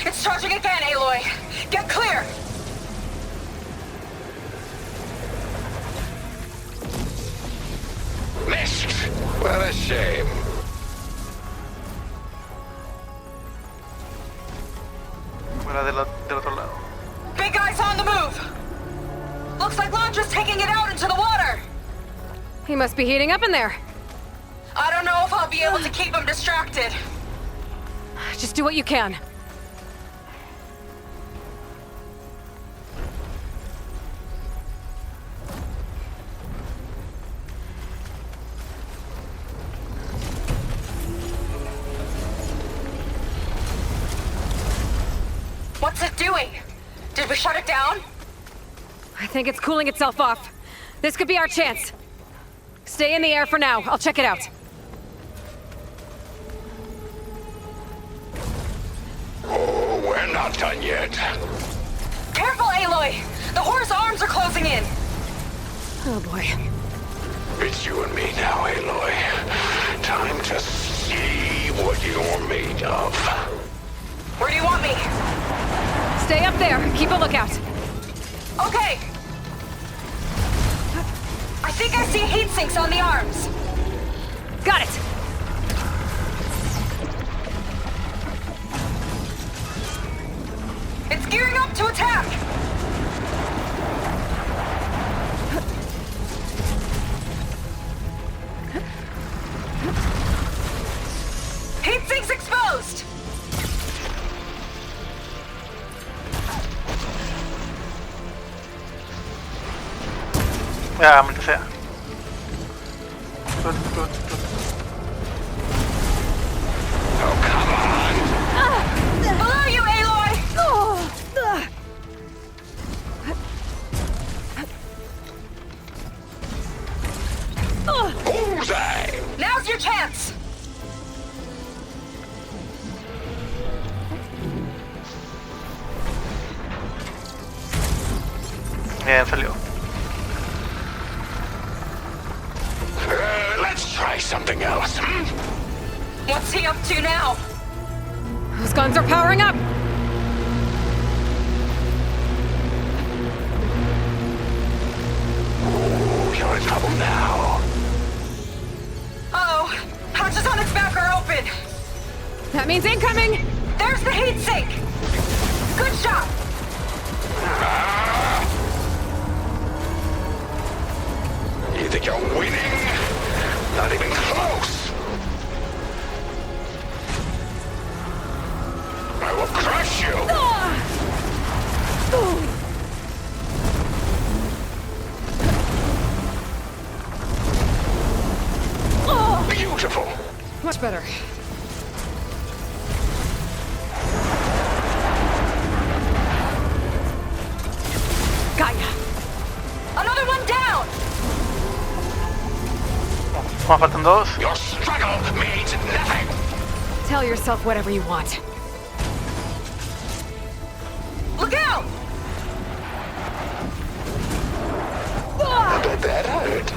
It's charging again, Aloy. Get clear! Missed! What a shame. Fuera del otro lado. Big guy's on the move! Looks like Londra's taking it out into the water! He must be heating up in there. I don't know if I'll be able to keep him distracted. Just do what you can. What's it doing? Did we shut it down? I think it's cooling itself off. This could be our chance. Stay in the air for now. I'll check it out. Oh, we're not done yet. Careful, Aloy! The horse arms are closing in! Oh boy. It's you and me now, Aloy. Time to see what you're made of. Where do you want me? Stay up there. Keep a lookout. Okay! I think I see heat sinks on the arms. Got it! It's gearing up to attack! Heat sinks exposed! Ya, maldita sea. Oh, come on! Below you, Aloy! Bullseye! Now's your chance! Bien, salió. Let's try something else, hmm? What's he up to now? Those guns are powering up! Ooh, you're in trouble now. Uh-oh. Hatches on its back are open. That means incoming! There's the heat sink! Good shot! You think you're winning? Not even close. I will crush you. Beautiful. Much better. Gaia. Another one down! Más faltan dos. Your struggle means nothing. Tell yourself whatever you want. Look out! I bet that hurt.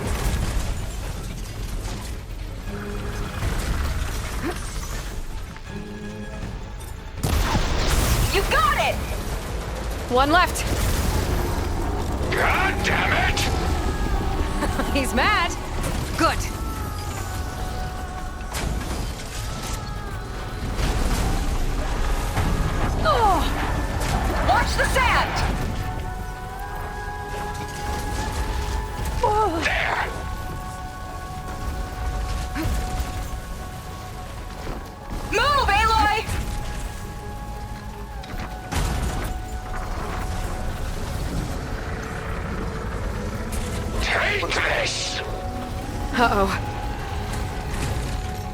You got it! One left. God damn it! He's mad. Good. Watch the sand! There! Move, Aloy! Take this! Uh-oh.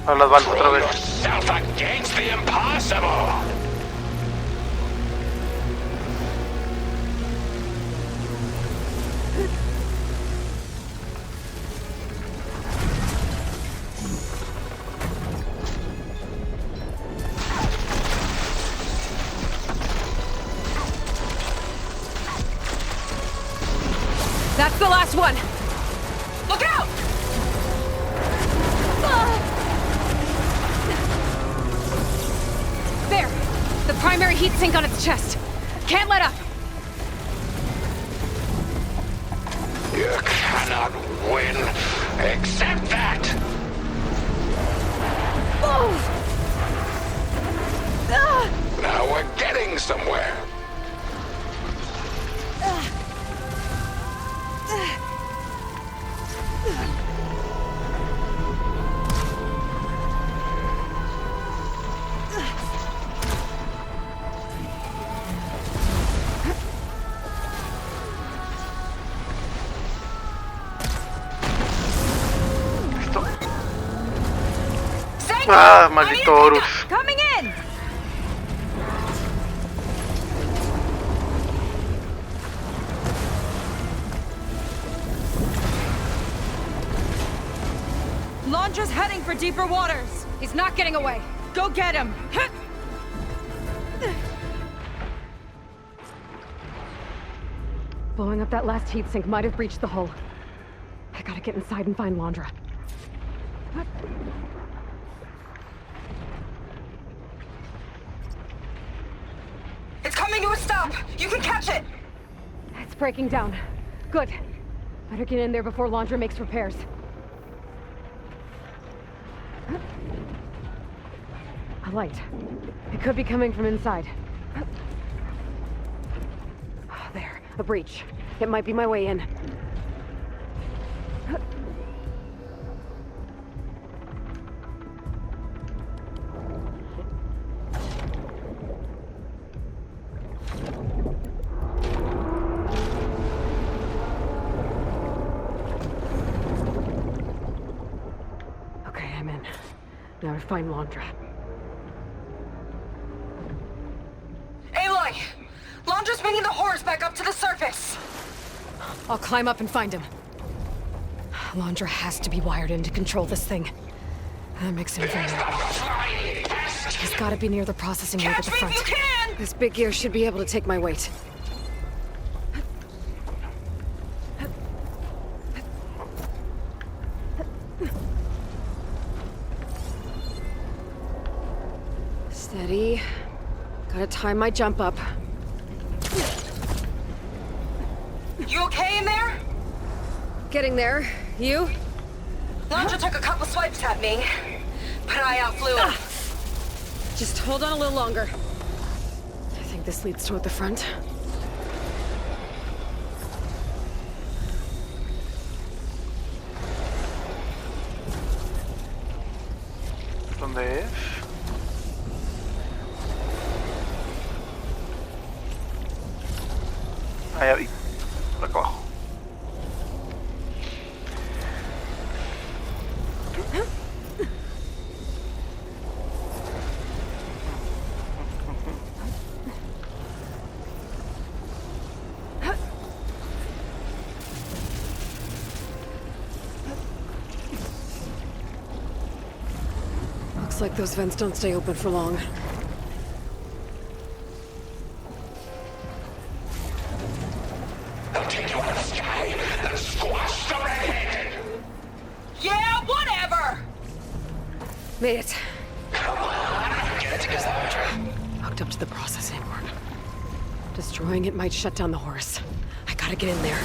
Ahora las balas otra Throw vez. yourself against the impossible! That's the last one. Look out! There. sink on its chest. Can't let up. You cannot win. Accept that. Now we're getting somewhere. Ah, maldito Horus. Coming in! Laundra's heading for deeper waters. He's not getting away. Go get him. Blowing up that last heat sink might have breached the hull. I gotta get inside and find Laundra. It's coming to a stop! You can catch it! It's breaking down. Good. Better get in there before Laundra makes repairs. A light. It could be coming from inside. There, a breach. It might be my way in. Okay, I'm in. Now to find Laundra. Aloy! Laundra's bringing the horse back up to the surface! I'll climb up and find him. Laundra has to be wired in to control this thing. That makes him vulnerable. He's gotta be near the processing rig at the front. Catch me if you can! This big gear should be able to take my weight. Steady. Gotta time my jump up. You okay in there? Getting there. You? Laundra took a couple swipes at me, but I outflew him. Just hold on a little longer. I think this leads toward the front. ¿Dónde es? Allá vi. Por acá abajo. Looks like those vents don't stay open for long. They'll take you out of the sky and squash the redhead. Yeah, whatever! Made it. Come on, get it together. Hooked up to the processing orb. Destroying it might shut down the horse. I gotta get in there.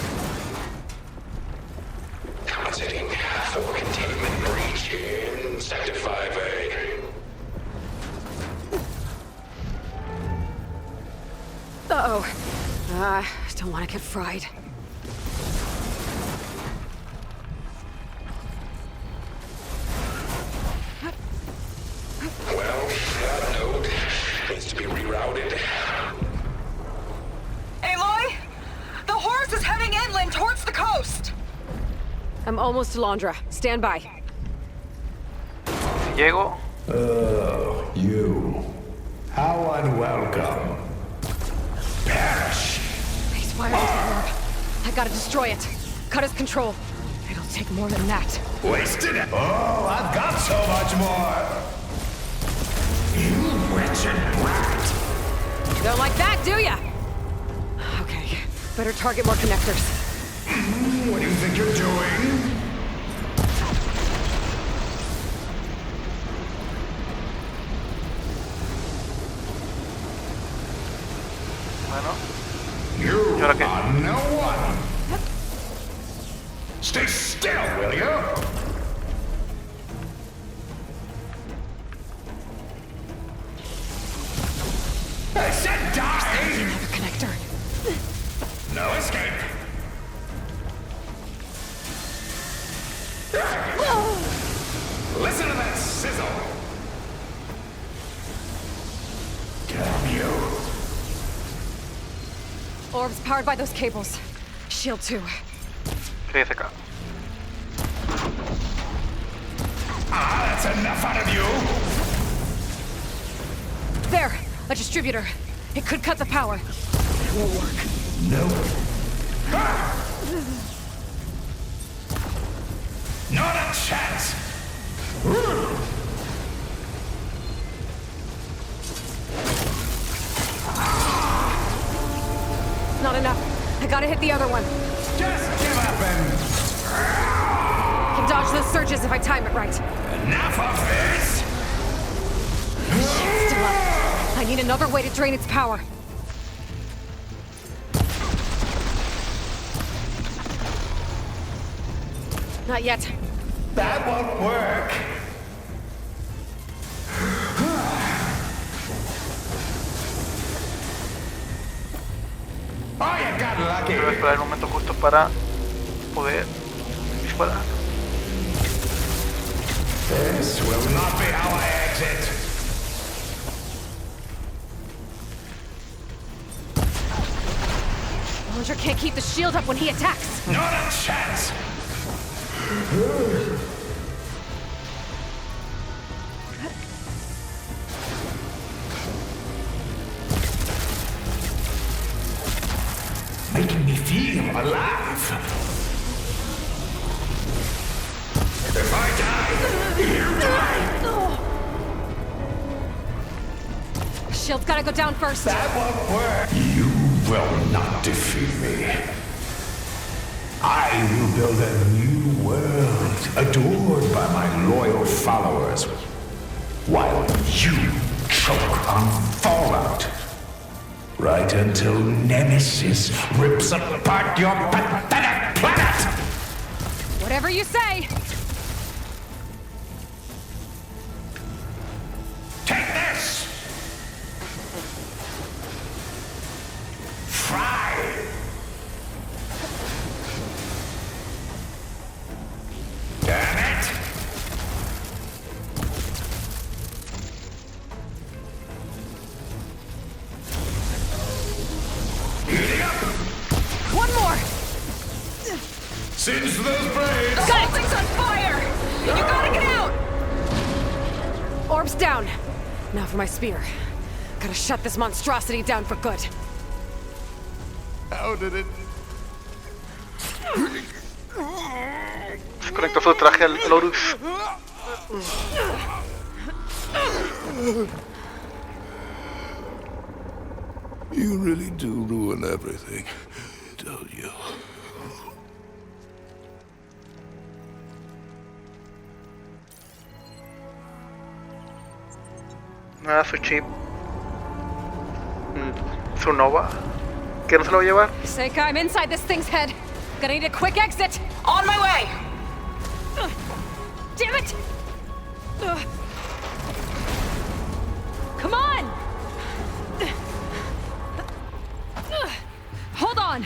Commentating for containment breach in Sector 5A. Uh-oh. Don't want to get fried. Well, that node needs to be rerouted. Aloy! The horse is heading inland towards the coast! I'm almost to Laundra. Stand by. Llego. Oh, you. How unwelcome. Perish. He's wired into the orb. I gotta destroy it. Cut his control. It'll take more than that. Wasted it. Oh, I've got so much more. You wretched brat. You don't like that, do ya? Okay, better target more connectors. What do you think you're doing? ¿Pero qué? No one. Stay still, will you? I said die! Another connector. No escape. Listen to that sizzle. Damn you. Orbs powered by those cables. Shield 2. Quédese acá. Ah, that's enough out of you. There! A distributor. It could cut the power. It won't work. No. Ah! Not a chance. Not enough. I gotta hit the other one. Just give up and... Can dodge those surges if I time it right. Enough of this! Still up. I need another way to drain its power. Not yet. That won't work. Oh, you got lucky. Debo esperar el momento justo para poder disparar. This will not be how I exit. Launcher can't keep the shield up when he attacks. Not a chance. Making me feel alive. If I die, you die. Shield's gotta go down first. That won't work. You will not defeat me. I will build a new world, adored by my loyal followers, while you choke on fallout. Right until Nemesis rips apart your pathetic planet! Whatever you say. Take this! Fry! Damn it! Heating up! One more! Singe those blades! Something's on fire! You gotta get out! Orb's down. Now for my spear. Gotta shut this monstrosity down for good. How did it... Se conecta su traje al Lorus. You really do ruin everything, don't you? Nada, su chip. Su Nova. ¿Qué no se lo va a llevar? Seika, I'm inside this thing's head. Gonna need a quick exit. On my way! Damn it! Come on! Hold on!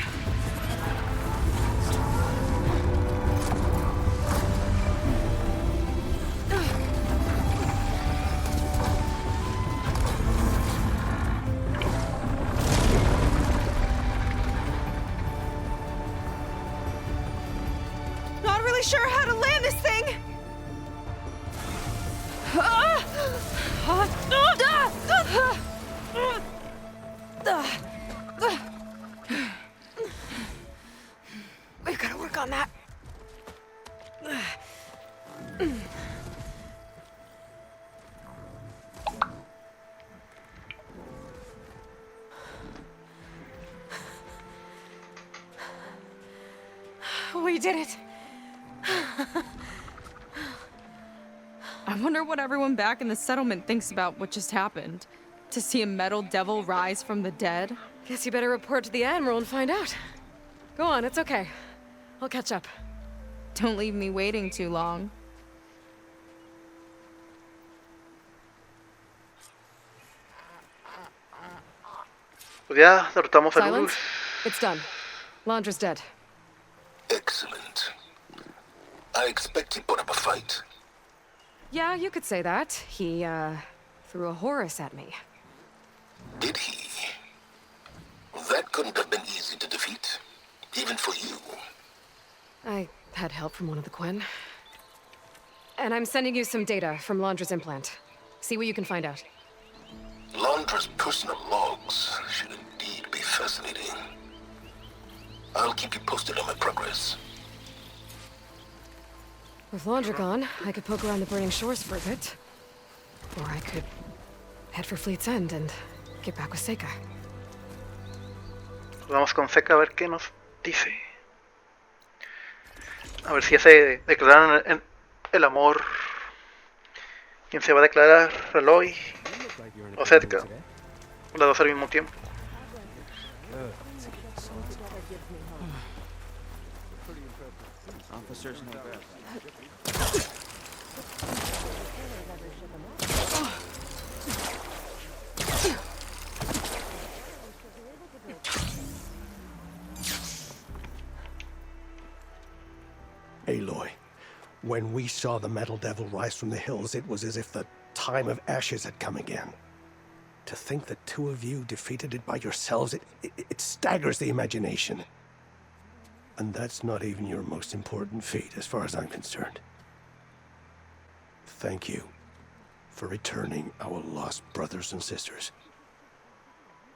Not really sure how to land this thing! We've gotta work on that. We did it. I wonder what everyone back in the settlement thinks about what just happened. To see a metal devil rise from the dead. Guess you better report to the Admiral and find out. Go on, it's okay. I'll catch up. Don't leave me waiting too long. Pues ya derrotamos a Silence? Lulus. It's done. Landra's dead. Excellent. I expect he put up a fight. Yeah, you could say that. He, threw a Horus at me. Did he? That couldn't have been easy to defeat. Even for you. I had help from one of the Quen. And I'm sending you some data from Landra's implant. See what you can find out. Landra's personal logs should indeed be fascinating. I'll keep you posted on my progress. With Landra gone, I could poke around the burning shores for a bit. Or I could head for Fleet's End and get back with Seika. Vamos con Seca a ver qué nos dice. A ver si ya se declararon el amor. ¿Quién se va a declarar? ¿Aloy o Setka? Las dos al mismo tiempo. Officers know best. Aloy, when we saw the Metal Devil rise from the hills, it was as if the time of ashes had come again. To think the two of you defeated it by yourselves, it staggers the imagination. And that's not even your most important feat, as far as I'm concerned. Thank you for returning our lost brothers and sisters.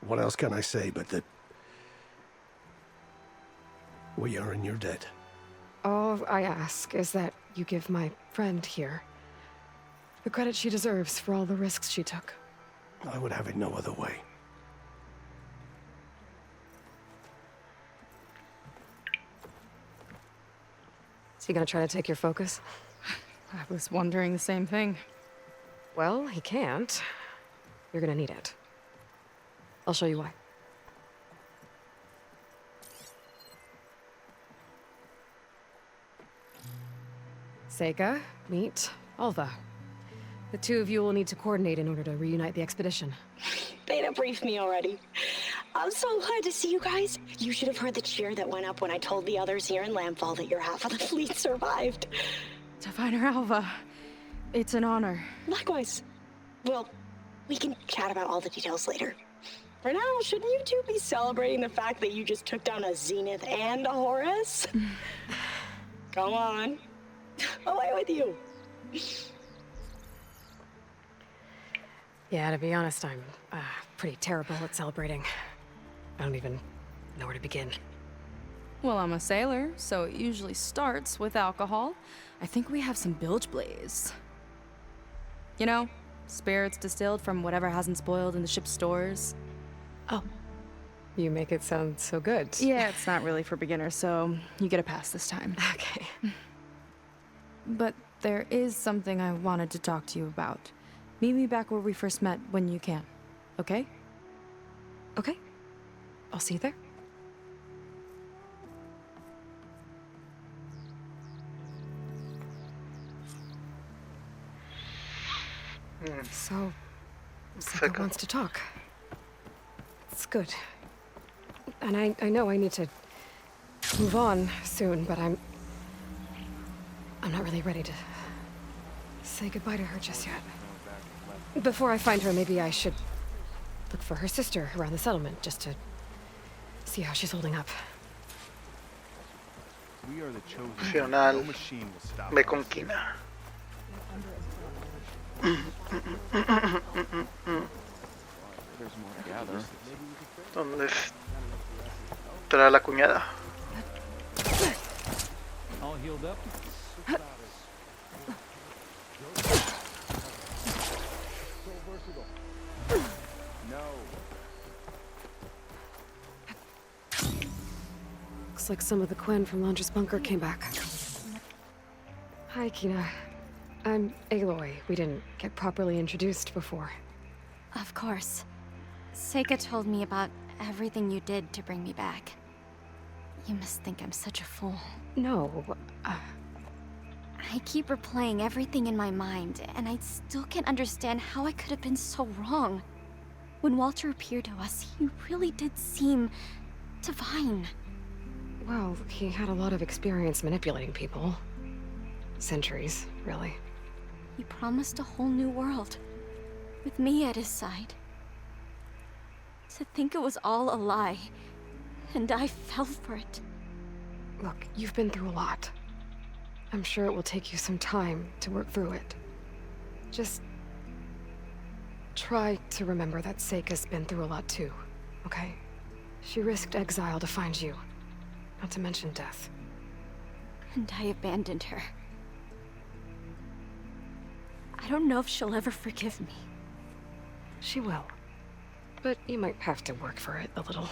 What else can I say but that we are in your debt? All I ask is that you give my friend here the credit she deserves for all the risks she took. I would have it no other way. Is he gonna try to take your focus? I was wondering the same thing. Well, he can't. You're gonna need it. I'll show you why. Seika, meet Alva. The two of you will need to coordinate in order to reunite the expedition. Beta briefed me already. I'm so glad to see you guys. You should have heard the cheer that went up when I told the others here in Landfall that your half of the fleet survived. To find her Alva, it's an honor. Likewise. Well, we can chat about all the details later. For now, shouldn't you two be celebrating the fact that you just took down a Zenith and a Horus? Come on. Away with you. Yeah, to be honest, I'm pretty terrible at celebrating. I don't even know where to begin. Well, I'm a sailor, so it usually starts with alcohol. I think we have some bilge blaze. You know, spirits distilled from whatever hasn't spoiled in the ship's stores. Oh. You make it sound so good. Yeah, it's not really for beginners, so you get a pass this time. Okay. But there is something I wanted to talk to you about. Meet me back where we first met when you can, okay? Okay. I'll see you there. So, Seika wants to talk. It's good. And I know I need to move on soon, but I'm not really ready to say goodbye to her just yet. Before I find her, maybe I should look for her sister around the settlement, just to see how she's holding up. We are the chosen. Opcional. No machine will stop Ve us. con Kina. There's more to gather. ¿Dónde estará la cuñada? All healed up? No. Looks like some of the Quen from Landra's bunker came back. Hi, Kina. I'm Aloy. We didn't get properly introduced before. Of course. Seika told me about everything you did to bring me back. You must think I'm such a fool. No, I keep replaying everything in my mind, and I still can't understand how I could have been so wrong. When Walter appeared to us, he really did seem divine. well, he had a lot of experience manipulating people. Centuries, really. He promised a whole new world, with me at his side. To think it was all a lie, and I fell for it. Look, you've been through a lot. I'm sure it will take you some time to work through it. Just try to remember that Seika's been through a lot too, okay? She risked exile to find you, not to mention death. And I abandoned her. I don't know if she'll ever forgive me. She will. But you might have to work for it a little.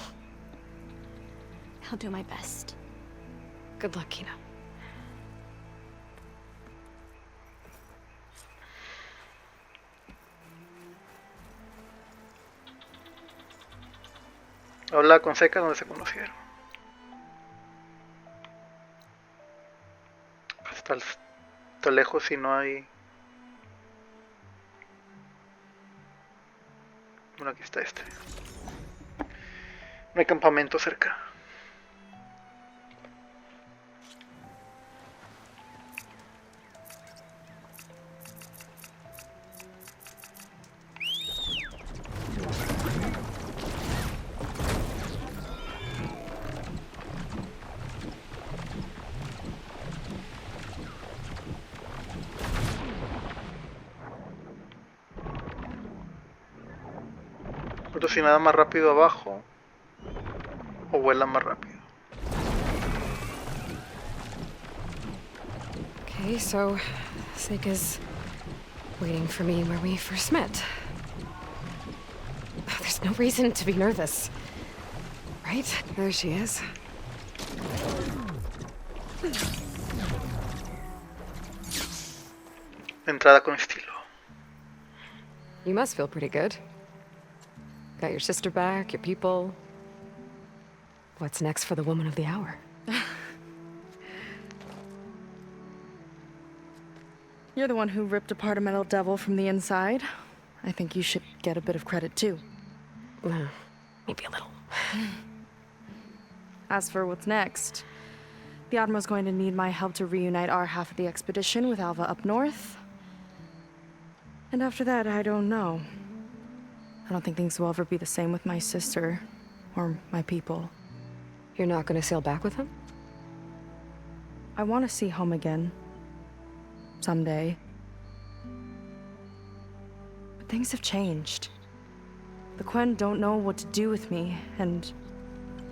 I'll do my best. Good luck, Kina. Habla con Seika donde se conocieron. Está lejos y no hay... Bueno, aquí está este. No hay campamento cerca. Pero si nada más rápido abajo o vuela más rápido. Okay, so Seika's waiting for me where we first met. There's no reason to be nervous, right? There she is. Entrada con estilo. You must feel pretty good. Got your sister back, your people. What's next for the woman of the hour? You're the one who ripped apart a metal devil from the inside. I think you should get a bit of credit too. Maybe a little. As for what's next, the Admiral's going to need my help to reunite our half of the expedition with Alva up north. And after that, I don't know. I don't think things will ever be the same with my sister, or my people. You're not gonna sail back with him? I want to see home again. Someday. But things have changed. The Quen don't know what to do with me, and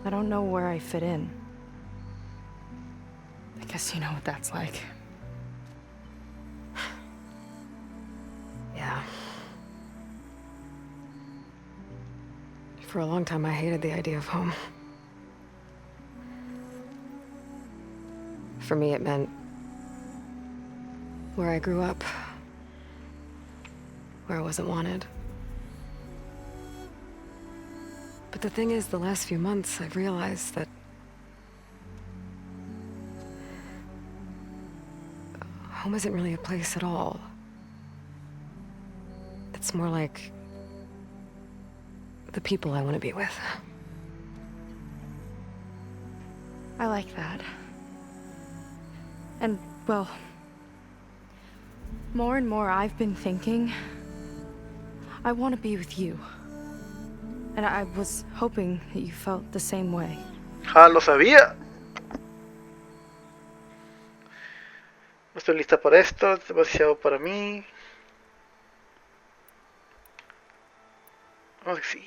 I don't know where I fit in. I guess you know what that's like. Yeah. For a long time, I hated the idea of home. For me, it meant where I grew up, where I wasn't wanted. But the thing is, the last few months, I've realized that home isn't really a place at all. It's more like the people I want to be with. I like that. And, well, more and more I've been thinking, I want to be with you. And I was hoping that you felt the same way. Ah, lo sabía. No estoy lista para esto, es demasiado para mí. Oh, sí.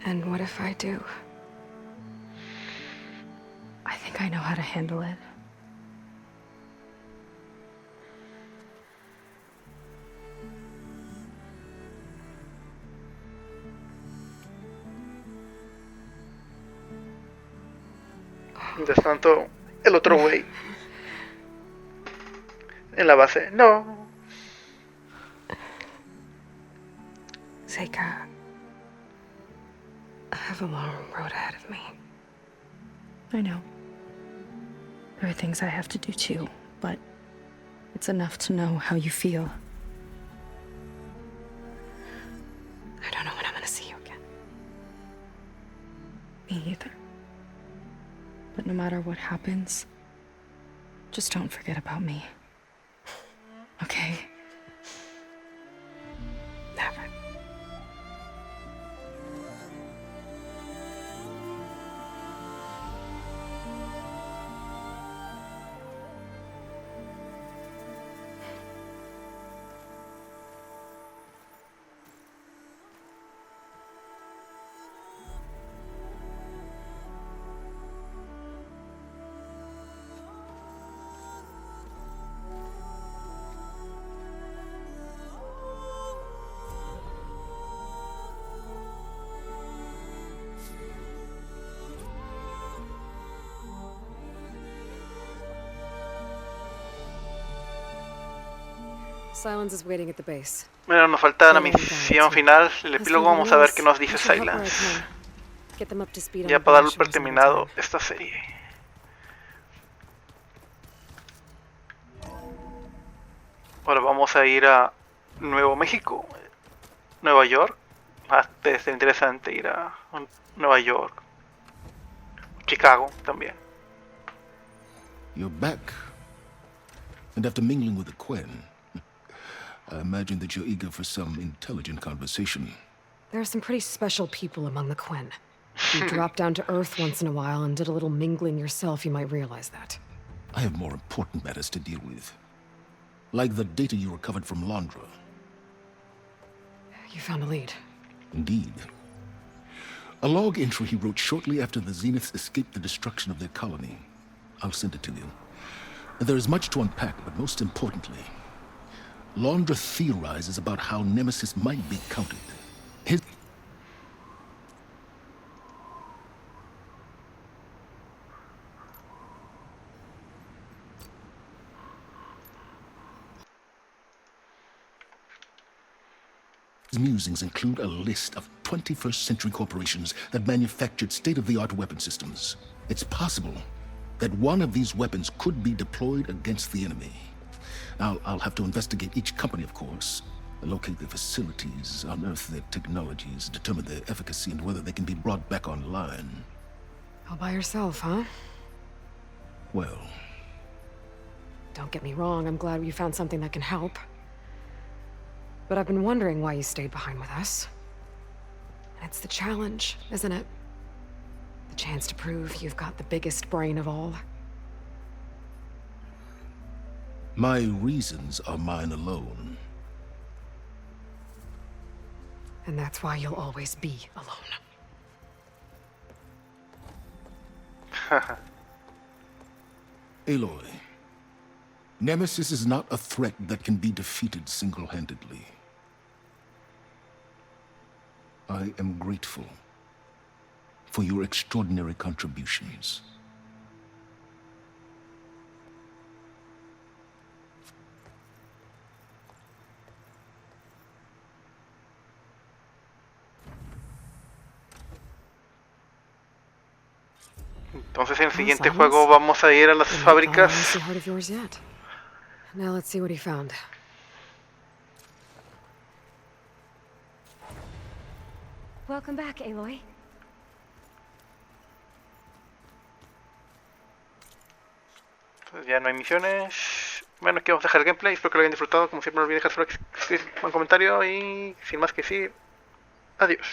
And what if I do? I think I know how to handle it. Mientras tanto, el otro güey en la base, no. Seika, have a long road ahead of me. I know. There are things I have to do too, but it's enough to know how you feel. I don't know when I'm gonna see you again. Me either. But no matter what happens, just don't forget about me. Okay? Never. Silence is waiting at the base. Bueno, nos falta la misión final, el epílogo. Vamos a ver qué nos dice Silence. Get them up to speed on Ya the para darlo British por shows another terminado time. esta serie. Ahora vamos a ir a Nuevo México, Nueva York. Debe ser interesante ir a Nueva York, Chicago también. You're back. And after mingling with the Quen, I imagine that you're eager for some intelligent conversation. There are some pretty special people among the Quen. If you dropped down to Earth once in a while and did a little mingling yourself, you might realize that. I have more important matters to deal with. Like the data you recovered from Londra. You found a lead. Indeed. A log entry he wrote shortly after the Zeniths escaped the destruction of their colony. I'll send it to you. There is much to unpack, but most importantly, Londra theorizes about how Nemesis might be countered. His musings include a list of 21st century corporations that manufactured state-of-the-art weapon systems. It's possible that one of these weapons could be deployed against the enemy. I'll have to investigate each company, of course, locate their facilities, unearth their technologies, determine their efficacy and whether they can be brought back online. All by yourself, huh? Well, don't get me wrong, I'm glad you found something that can help. But I've been wondering why you stayed behind with us. And it's the challenge, isn't it? The chance to prove you've got the biggest brain of all. my reasons are mine alone. And that's why you'll always be alone. Aloy, Nemesis is not a threat that can be defeated single-handedly. I am grateful for your extraordinary contributions. Entonces en el siguiente juego vamos a ir a las fábricas. Now let's see what he found. Welcome back, Aloy. Entonces ya no hay misiones. Bueno, aquí vamos a dejar el gameplay. Espero que lo hayan disfrutado. Como siempre, no olviden dejar su like, un comentario y sin más que decir, adiós.